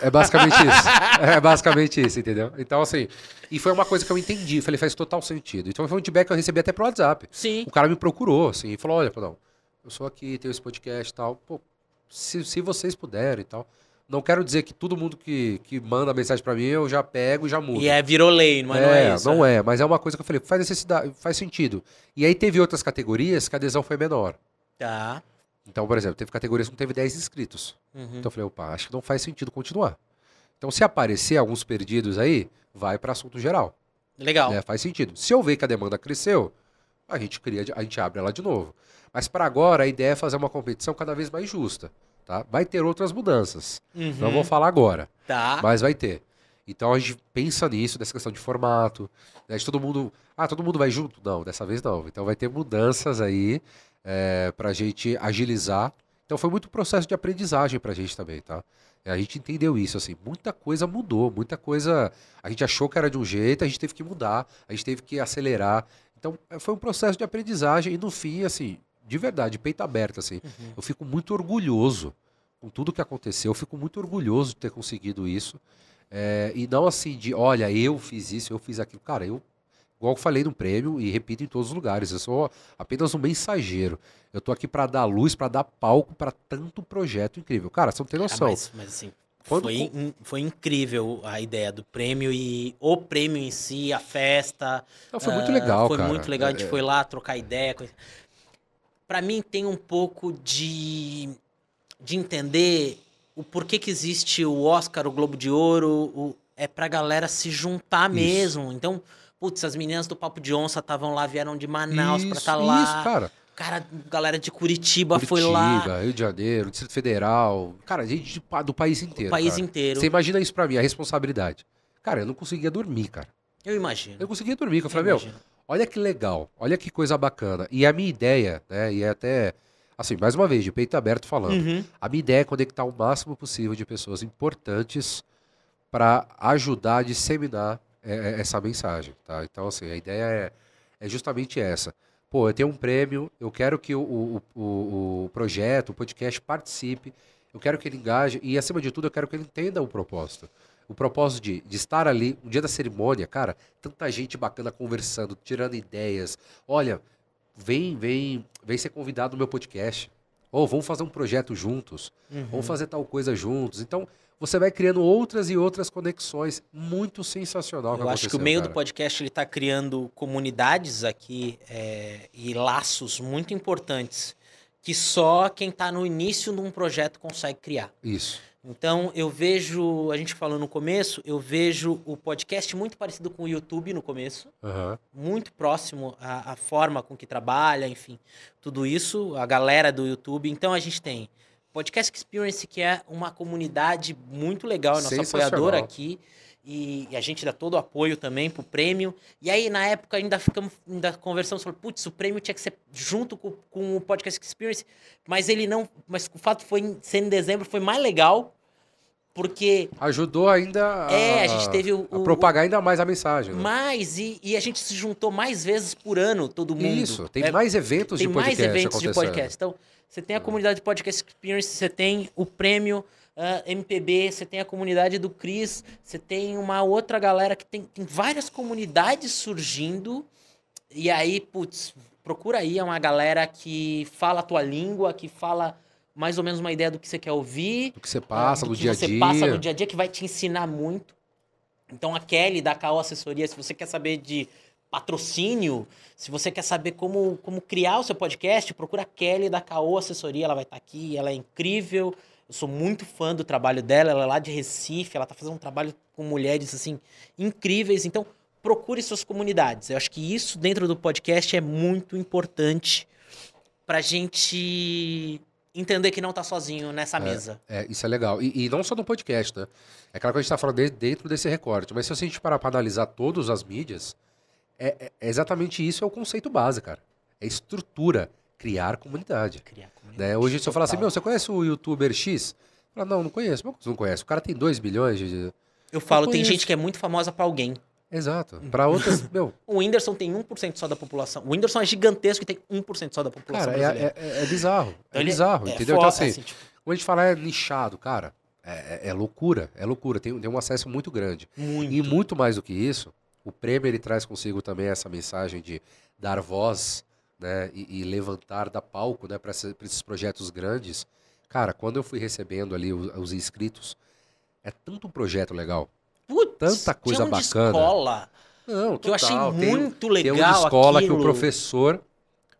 É basicamente isso. É basicamente isso, entendeu? Então, assim... E foi uma coisa que eu entendi. Falei, faz total sentido. Então, foi um feedback que eu recebi até pro WhatsApp. Sim. O cara me procurou, assim, e falou, olha, não, eu sou aqui, tenho esse podcast e tal. Pô, se vocês puderem e tal. Não quero dizer que todo mundo que manda mensagem pra mim, eu já pego e já mudo. E virou lei, mas não é isso. Não é, mas é uma coisa que eu falei, faz necessidade, faz sentido. E aí teve outras categorias que a adesão foi menor. Tá. Então, por exemplo, teve categorias que não teve 10 inscritos. Uhum. Então eu falei, opa, acho que não faz sentido continuar. Então, se aparecer alguns perdidos aí, vai para assunto geral. Legal. Né? Faz sentido. Se eu ver que a demanda cresceu, a gente abre ela de novo. Mas para agora, a ideia é fazer uma competição cada vez mais justa. Tá? Vai ter outras mudanças. Uhum. Não vou falar agora. Tá. Mas vai ter. Então a gente pensa nisso, nessa questão de formato. Né? De todo mundo vai junto? Não, dessa vez não. Então vai ter mudanças aí pra gente agilizar. Então foi muito processo de aprendizagem pra gente também, tá? A gente entendeu isso, assim, muita coisa mudou, muita coisa. A gente achou que era de um jeito, a gente teve que mudar, a gente teve que acelerar. Então foi um processo de aprendizagem e no fim, assim, de verdade, peito aberto, assim. Eu fico muito orgulhoso com tudo que aconteceu, eu fico muito orgulhoso de ter conseguido isso. E não assim de, olha, eu fiz isso, eu fiz aquilo. Cara, igual eu falei no prêmio e repito em todos os lugares, eu sou apenas um mensageiro. Eu tô aqui para dar luz, para dar palco para tanto projeto incrível. Cara, você não tem noção. Mas assim, foi incrível a ideia do prêmio e o prêmio em si, a festa. Não, foi muito legal, foi cara. Muito legal, a gente foi lá trocar ideia. Para mim tem um pouco de entender o porquê que existe o Oscar, o Globo de Ouro, é pra galera se juntar mesmo. Então, putz, as meninas do Papo de Onça estavam lá, vieram de Manaus pra estar lá. Isso, cara. Cara, galera de Curitiba foi lá. Rio de Janeiro, Distrito Federal. Cara, gente do país inteiro. O país cara. inteiro. Você imagina isso pra mim, a responsabilidade. Cara, eu não conseguia dormir, cara. Eu imagino. Eu não conseguia dormir. Eu falei, olha que legal, olha que coisa bacana. E a minha ideia, né, e é até, assim, mais uma vez, de peito aberto falando, a minha ideia é conectar o máximo possível de pessoas importantes para ajudar a disseminar essa mensagem, tá? Então, assim, a ideia é justamente essa. Pô, eu tenho um prêmio, eu quero que o projeto, o podcast participe, eu quero que ele engaje e, acima de tudo, eu quero que ele entenda o propósito. O propósito de estar ali, no dia da cerimônia, cara, tanta gente bacana conversando, tirando ideias. Olha, vem ser convidado no meu podcast. Ou vamos fazer um projeto juntos. Vamos fazer tal coisa juntos. Então, você vai criando outras e outras conexões. Muito sensacional. Eu acho que o meio do podcast ele está criando comunidades aqui e laços muito importantes que só quem está no início de um projeto consegue criar. Isso. Então, eu vejo, a gente falou no começo, eu vejo o podcast muito parecido com o YouTube no começo. Muito próximo à forma com que trabalha, enfim, tudo isso, a galera do YouTube. Então, a gente tem Podcast Experience, que é uma comunidade muito legal, é nossa apoiadora aqui. E a gente dá todo o apoio também pro prêmio. E aí, na época, ainda conversamos sobre, putz, o prêmio tinha que ser junto com o Podcast Experience, mas ele não. Mas o fato foi ser em dezembro foi mais legal, porque. Ajudou ainda a gente teve a propagar ainda mais a mensagem. Né? Mais, e a gente se juntou mais vezes por ano, todo mundo. Isso, tem mais eventos de podcast. Tem mais eventos de podcast. Então, você tem a comunidade de Podcast Experience, você tem o prêmio. MPB, você tem a comunidade do Cris, você tem uma outra galera que tem várias comunidades surgindo, e aí, putz, procura aí, é uma galera que fala a tua língua, que fala mais ou menos uma ideia do que você quer ouvir. Do que você passa no dia a dia. Do que você passa no dia a dia, que vai te ensinar muito. Então a Kelly da KO Assessoria, se você quer saber de patrocínio, se você quer saber como criar o seu podcast, procura a Kelly da KO Assessoria, ela vai estar aqui, ela é incrível. Eu sou muito fã do trabalho dela, ela é lá de Recife, ela tá fazendo um trabalho com mulheres, assim, incríveis. Então, procure suas comunidades. Eu acho que isso dentro do podcast é muito importante pra gente entender que não tá sozinho nessa mesa. Isso é legal. E não só no podcast, né? É claro que a gente tá falando dentro desse recorte, mas se a gente parar pra analisar todas as mídias, exatamente isso é o conceito base, cara. É estrutura. Criar comunidade. Né? Hoje, se eu falar assim, você conhece o youtuber X? Fala, não conheço. Mas não conhece. O cara tem 2 bilhões de... Eu falo, tem gente que é muito famosa pra alguém. Exato. Pra outras, O Whindersson tem 1% só da população. O Whindersson é gigantesco e tem 1% só da população brasileira. É bizarro. Então é bizarro, entendeu? Então, assim, tipo... quando a gente fala nichado, cara, é loucura. É loucura. Tem um acesso muito grande. E muito mais do que isso, o prêmio, ele traz consigo também essa mensagem de dar voz, né, e levantar, dar palco, né, para esses projetos grandes, cara, quando eu fui recebendo ali os inscritos, é tanto projeto legal, Putz, tanta coisa tinha um de bacana. escola Não, que eu achei total. muito Tem um de legal escola aquilo. que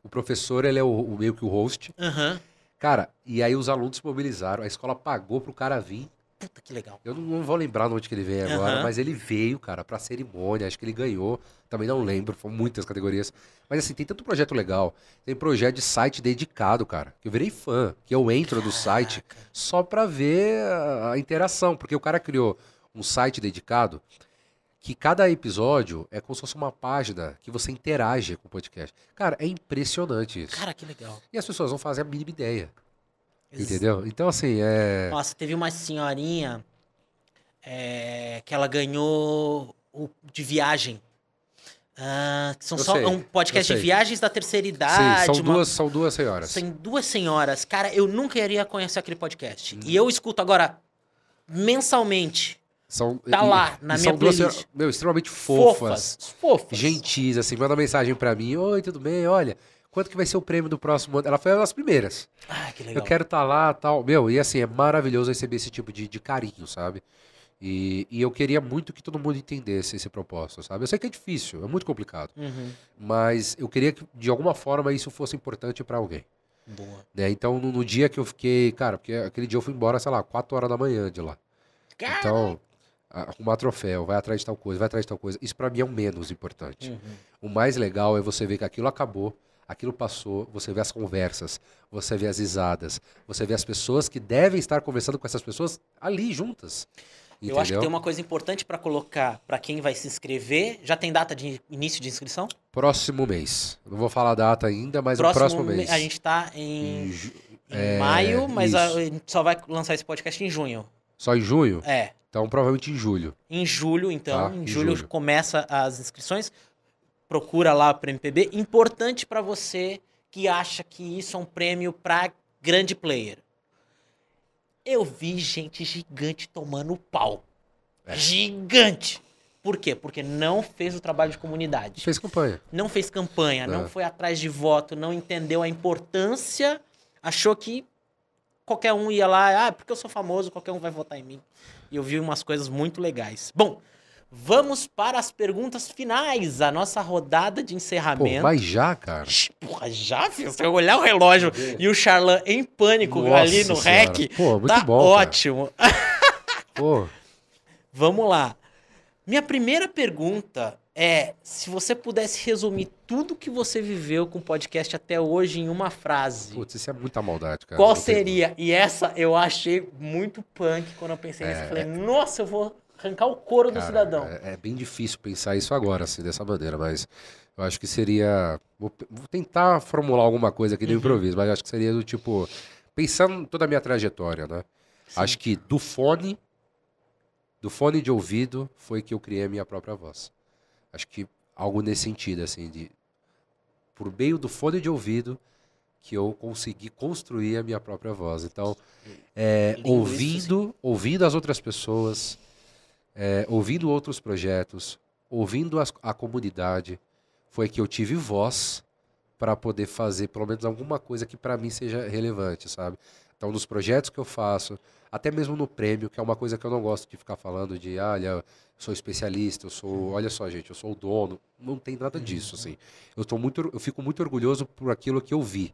o professor, ele é meio que o host. Aham. Cara, e aí os alunos se mobilizaram, a escola pagou pro cara vir. Puta, que legal. Eu não vou lembrar onde que ele veio agora, Aham. mas ele veio, cara, pra cerimônia, acho que ele ganhou, também não lembro, foram muitas categorias. Mas assim, tem tanto projeto legal, tem projeto de site dedicado, cara, que eu virei fã, que eu entro no site só pra ver a interação, porque o cara criou um site dedicado que cada episódio é como se fosse uma página que você interage com o podcast. Cara, é impressionante isso. Cara, que legal. E as pessoas não fazem a mínima ideia, Ex- entendeu? Então assim, Nossa, teve uma senhorinha que ela ganhou de viagem. Que são Eu só sei, um podcast eu de sei. viagens da terceira Sim, idade. são duas senhoras. São duas senhoras. Cara, eu nunca iria conhecer aquele podcast. E eu escuto agora mensalmente. Tá lá, na minha são duas playlist. senhoras, meu, extremamente fofas, Fofas. gentis, assim, manda mensagem pra mim, oi, tudo bem? Olha, quanto que vai ser o prêmio do próximo ano? Ela foi uma das primeiras. Ah, que legal. Eu quero estar lá, tal. Meu, e assim, é maravilhoso receber esse tipo de carinho, sabe? E eu queria muito que todo mundo entendesse esse propósito, sabe? Eu sei que é difícil, é muito complicado, Uhum. mas eu queria que, de alguma forma, isso fosse importante pra alguém. Boa. Né? Então, no dia que eu fiquei, cara, porque aquele dia eu fui embora, sei lá, 4 horas da manhã de lá. Cara. Então, arrumar troféu, vai atrás de tal coisa, vai atrás de tal coisa. Isso pra mim é o menos importante. Uhum. O mais legal é você ver que aquilo acabou, aquilo passou, você vê as conversas, você vê as risadas, você vê as pessoas que devem estar conversando com essas pessoas ali juntas. Entendeu? Eu acho que tem uma coisa importante pra colocar pra quem vai se inscrever. Já tem data de início de inscrição? Próximo mês. Não vou falar a data ainda, mas o próximo mês. A gente tá em Em maio, mas isso. a gente só vai lançar esse podcast em junho. Só em junho? É. Então, provavelmente em julho. Em julho, então. Tá, Em em julho julho. começa as inscrições. Procura lá pro MPB. Importante pra você que acha que isso é um prêmio pra grande player. Eu vi gente gigante tomando pau. Gigante. Por quê? Porque não fez o trabalho de comunidade. Fez campanha. Não fez campanha, não foi atrás de voto, não entendeu a importância, achou que qualquer um ia lá, porque eu sou famoso, qualquer um vai votar em mim. E eu vi umas coisas muito legais. Bom, vamos para as perguntas finais, a nossa rodada de Pô, encerramento. mas já, cara? Porra, já, filho? Se eu olhar o relógio e o Charlan em pânico Nossa ali no Senhora. REC, Pô, muito tá bom, cara. ótimo. Pô, Vamos lá. Minha primeira pergunta é se você pudesse resumir tudo que você viveu com o podcast até hoje em uma frase. putz, isso é muita maldade, cara. Qual Não tem- seria? E essa eu achei muito punk quando eu pensei nisso. Eu falei, nossa, eu vou arrancar o couro do Cara, cidadão. É bem difícil pensar isso agora, assim, dessa maneira, mas eu acho que seria. Vou tentar formular alguma coisa aqui no improviso, mas eu acho que seria do tipo. Pensando em toda a minha trajetória, né? Acho que do fone de ouvido foi que eu criei a minha própria voz. Acho que algo nesse sentido, assim, por meio do fone de ouvido que eu consegui construir a minha própria voz. Então, Lindo ouvindo as outras pessoas, ouvindo outros projetos, ouvindo a comunidade, foi que eu tive voz para poder fazer pelo menos alguma coisa que para mim seja relevante, sabe? Então, nos projetos que eu faço, até mesmo no prêmio, que é uma coisa que eu não gosto de ficar falando de, olha, eu sou especialista, olha só, gente, eu sou o dono. Não tem nada disso, assim. Eu fico muito orgulhoso por aquilo que eu vi,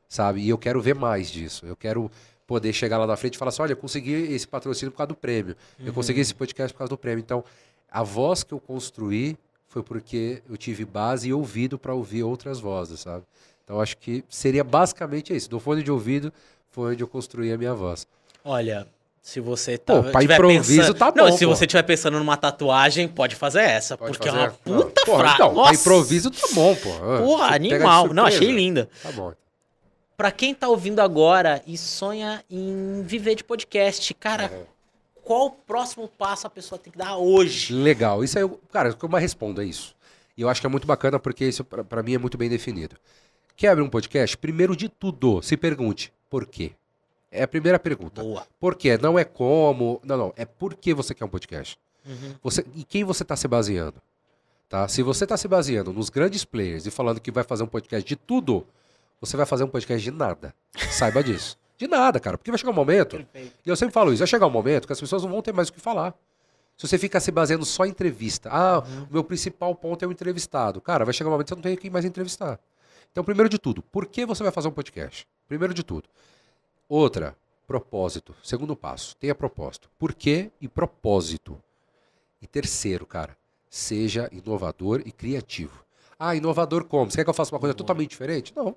sabe? E eu quero ver mais disso. Eu quero poder chegar lá na frente e falar assim, olha, eu consegui esse patrocínio por causa do prêmio. Eu consegui esse podcast por causa do prêmio. Então, a voz que eu construí foi porque eu tive base e ouvido para ouvir outras vozes, sabe? Então, acho que seria basicamente isso. Do fone de ouvido foi onde eu construí a minha voz. Olha, se você Pô, pra improviso tá bom, Não, se pô. você estiver pensando numa tatuagem, pode fazer essa, Pode porque fazer? é uma puta Pô, frase. então, pra improviso tá bom, pô. Porra, Você pega de animal. Não, surpresa. achei linda. Tá bom. Pra quem tá ouvindo agora e sonha em viver de podcast, cara, qual o próximo passo a pessoa tem que dar hoje? Legal. Isso aí, cara, eu mais respondo é isso. E eu acho que é muito bacana porque isso pra mim é muito bem definido. Quer abrir um podcast? Primeiro de tudo, se pergunte por quê. É a primeira pergunta. Boa. Por quê? Não é como. Não. É por que você quer um podcast. Uhum. Em quem você está se baseando? tá? Se você tá se baseando nos grandes players e falando que vai fazer um podcast de tudo, você vai fazer um podcast de nada. Saiba disso. De nada, cara. Porque vai chegar um momento, Perfeito. e eu sempre falo isso, vai chegar um momento que as pessoas não vão ter mais o que falar. Se você fica se baseando só em entrevista, o meu principal ponto é o entrevistado. Cara, vai chegar um momento que você não tem quem mais entrevistar. Então, primeiro de tudo, por que você vai fazer um podcast? Primeiro de tudo. Outra, propósito. Segundo passo, tenha propósito. Por quê e propósito. E terceiro, cara, seja inovador e criativo. Ah, inovador como? Você quer que eu faça uma coisa totalmente diferente? Não.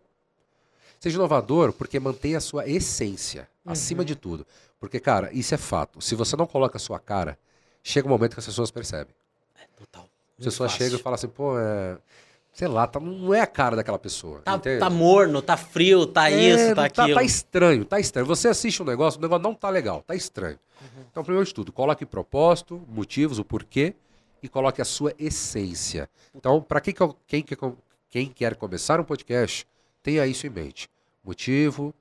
Seja inovador porque mantenha a sua essência, acima de tudo. Porque, cara, isso é fato. Se você não coloca a sua cara, chega um momento que as pessoas percebem. Total. As pessoas chegam e falam assim, pô, sei lá, não é a cara daquela pessoa. Tá morno, tá frio, tá isso, tá aquilo. Tá estranho, tá estranho. Você assiste o negócio não tá legal, tá estranho. Então, primeiro de tudo, coloque propósito, motivos, o porquê e coloque a sua essência. Então, para quem quer começar um podcast, tenha isso em mente. Motivo,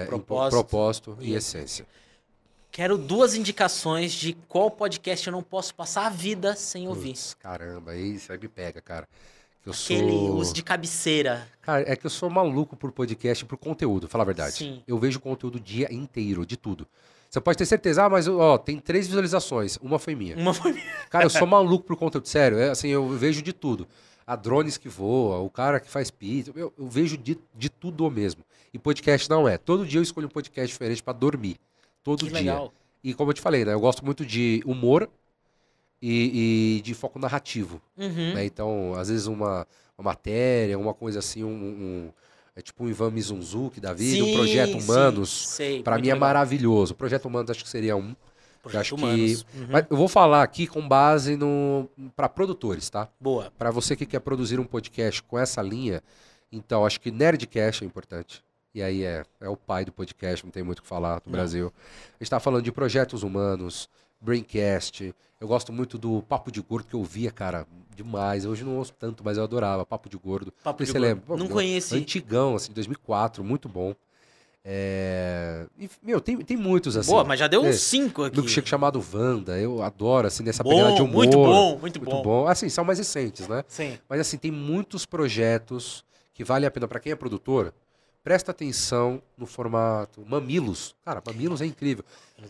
propósito e essência. Quero 2 indicações de qual podcast eu não posso passar a vida sem ouvir. Caramba, isso aí me pega, cara. Os de cabeceira. Cara, é que eu sou maluco por podcast e por conteúdo, falar a verdade. Sim. Eu vejo conteúdo o dia inteiro, de tudo. Você pode ter certeza, mas tem 3 visualizações, uma foi minha. Cara, eu sou maluco por conteúdo, sério, assim, eu vejo de tudo. A drones que voa, o cara que faz pizza, eu vejo de tudo mesmo. E podcast não é. Todo dia eu escolho um podcast diferente pra dormir. Todo dia. Legal. E como eu te falei, né, eu gosto muito de humor e de foco narrativo. Né? Então, às vezes uma matéria, uma coisa assim, é tipo um Ivan Mizunzuki da vida, um Projeto Humanos. Para mim é maravilhoso. O Projeto Humanos acho que seria um. Projeto Humanos. Mas eu vou falar aqui com base para produtores, tá? Boa. Para você que quer produzir um podcast com essa linha, então acho que Nerdcast é importante. E aí é o pai do podcast, não tem muito o que falar do Brasil. A gente tá falando de Projetos Humanos, Braincast. Eu gosto muito do Papo de Gordo, que eu ouvia, cara, demais. Hoje não ouço tanto, mas eu adorava Papo de Gordo. Papo de você Gordo. Lembra? Não conheci. Antigão, assim, 2004, muito bom. E, tem muitos, assim. Boa, mas já deu uns 5 aqui. Milkshake chamado Wanda, eu adoro, assim, nessa pegada de humor. Muito bom. Assim, são mais recentes, né? Sim. Mas, assim, tem muitos projetos que vale a pena para quem é produtor. Presta atenção no formato. Mamilos. Cara, Mamilos é incrível.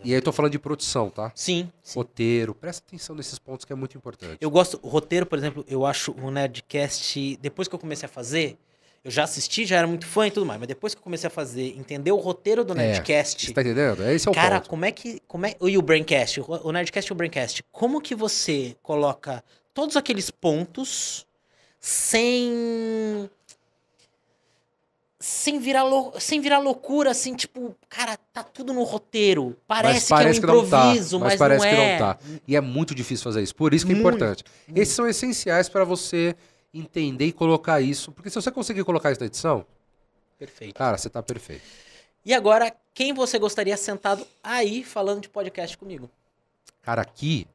E aí eu tô falando de produção, tá? Sim. Roteiro. Presta atenção nesses pontos que é muito importante. Eu gosto... O roteiro, por exemplo, eu acho o Nerdcast... Depois que eu comecei a fazer... Eu já assisti, já era muito fã e tudo mais. Mas depois que eu comecei a fazer... Entender o roteiro do Nerdcast... Você tá entendendo? Esse é o cara, ponto. como é que... E o Braincast? O Nerdcast e o Braincast. Como que você coloca todos aqueles pontos sem virar loucura, assim, tipo, cara, tá tudo no roteiro. Parece que é um improviso, mas parece não que é. não tá. E é muito difícil fazer isso. Por isso que é importante. Esses são essenciais para você entender e colocar isso. Porque se você conseguir colocar isso na edição, perfeito. Cara, você tá perfeito. E agora, quem você gostaria sentado aí falando de podcast comigo? Cara, aqui...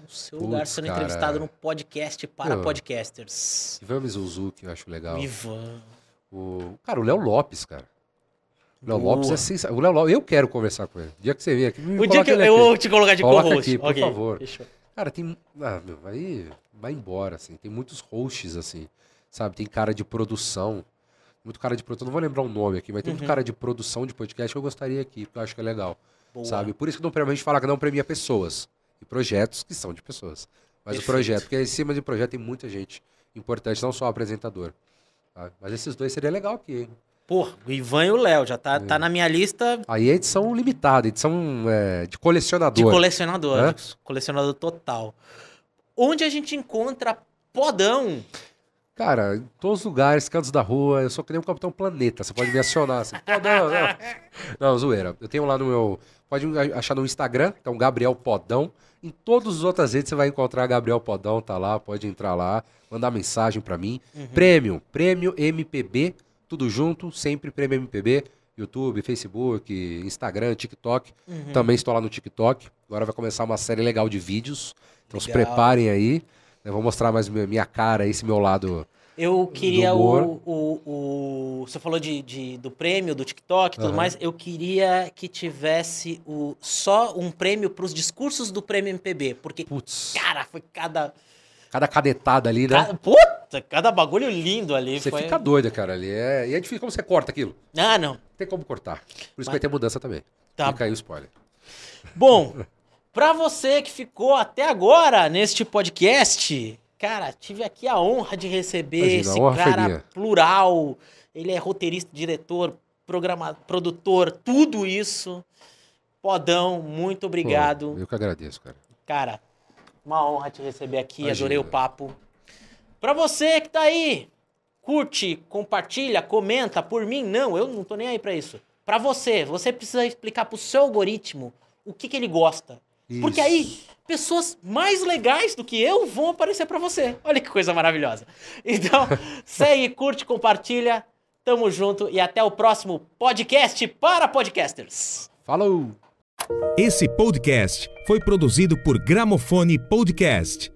No seu lugar, sendo entrevistado no podcast para podcasters. Ivan Mizunzuki, eu acho legal. Ivan... o Léo Lopes, cara. O Léo Lopes é sensacional. O Léo Lopes, eu quero conversar com ele. O dia que você vier aqui, o dia que eu vou te colocar de co-host. Aqui, por favor. Fechou. Cara, tem... aí vai embora, assim. Tem muitos hosts, assim, sabe? Tem cara de produção. Muito cara de produção. Não vou lembrar o nome aqui, mas tem muito cara de produção de podcast que eu gostaria aqui, porque eu acho que é legal. Boa. Sabe? Por isso que a gente fala que não premia pessoas. E projetos que são de pessoas. Mas o projeto, porque em cima de projeto tem muita gente importante, não só o apresentador. Mas esses dois seria legal aqui, hein? Pô, o Ivan e o Léo, já tá na minha lista. Aí é edição limitada, edição de colecionador. De colecionador, colecionador total. Onde a gente encontra Podão? Cara, em todos os lugares, cantos da rua, eu sou que nem um Capitão Planeta, você pode me acionar assim. Podão, não, zoeira. Eu tenho lá no meu... Pode achar no Instagram, então Gabriel Podão. Em todas as outras redes você vai encontrar Gabriel Podão, tá lá, pode entrar lá, mandar mensagem pra mim. Prêmio MPB, tudo junto, sempre Prêmio MPB, YouTube, Facebook, Instagram, TikTok. Também estou lá no TikTok. Agora vai começar uma série legal de vídeos, então se preparem aí. Eu vou mostrar mais minha cara, esse meu lado. Eu queria você falou do prêmio do TikTok e tudo mais. Eu queria que tivesse só um prêmio para os discursos do Prêmio MPB. Porque, cara, foi cada Cada canetada ali, né? Puta, cada bagulho lindo ali. Você fica doido, cara, ali. E é difícil como você corta aquilo. Ah, não. Tem como cortar. Por isso que vai ter mudança também. Tá. Fica aí o spoiler. Bom, pra você que ficou até agora neste podcast, cara, tive aqui a honra de receber esse cara plural. Ele é roteirista, diretor, produtor, tudo isso. Podão, muito obrigado. Eu que agradeço, cara. Cara, uma honra te receber aqui, imagina. Adorei o papo. Pra você que tá aí, curte, compartilha, comenta. Por mim, não, eu não tô nem aí pra isso. Pra você precisa explicar pro seu algoritmo o que ele gosta. Isso. Porque aí, pessoas mais legais do que eu vão aparecer pra você. Olha que coisa maravilhosa. Então, segue, curte, compartilha. Tamo junto e até o próximo podcast para podcasters. Falou! Esse podcast foi produzido por Gramofone Podcast.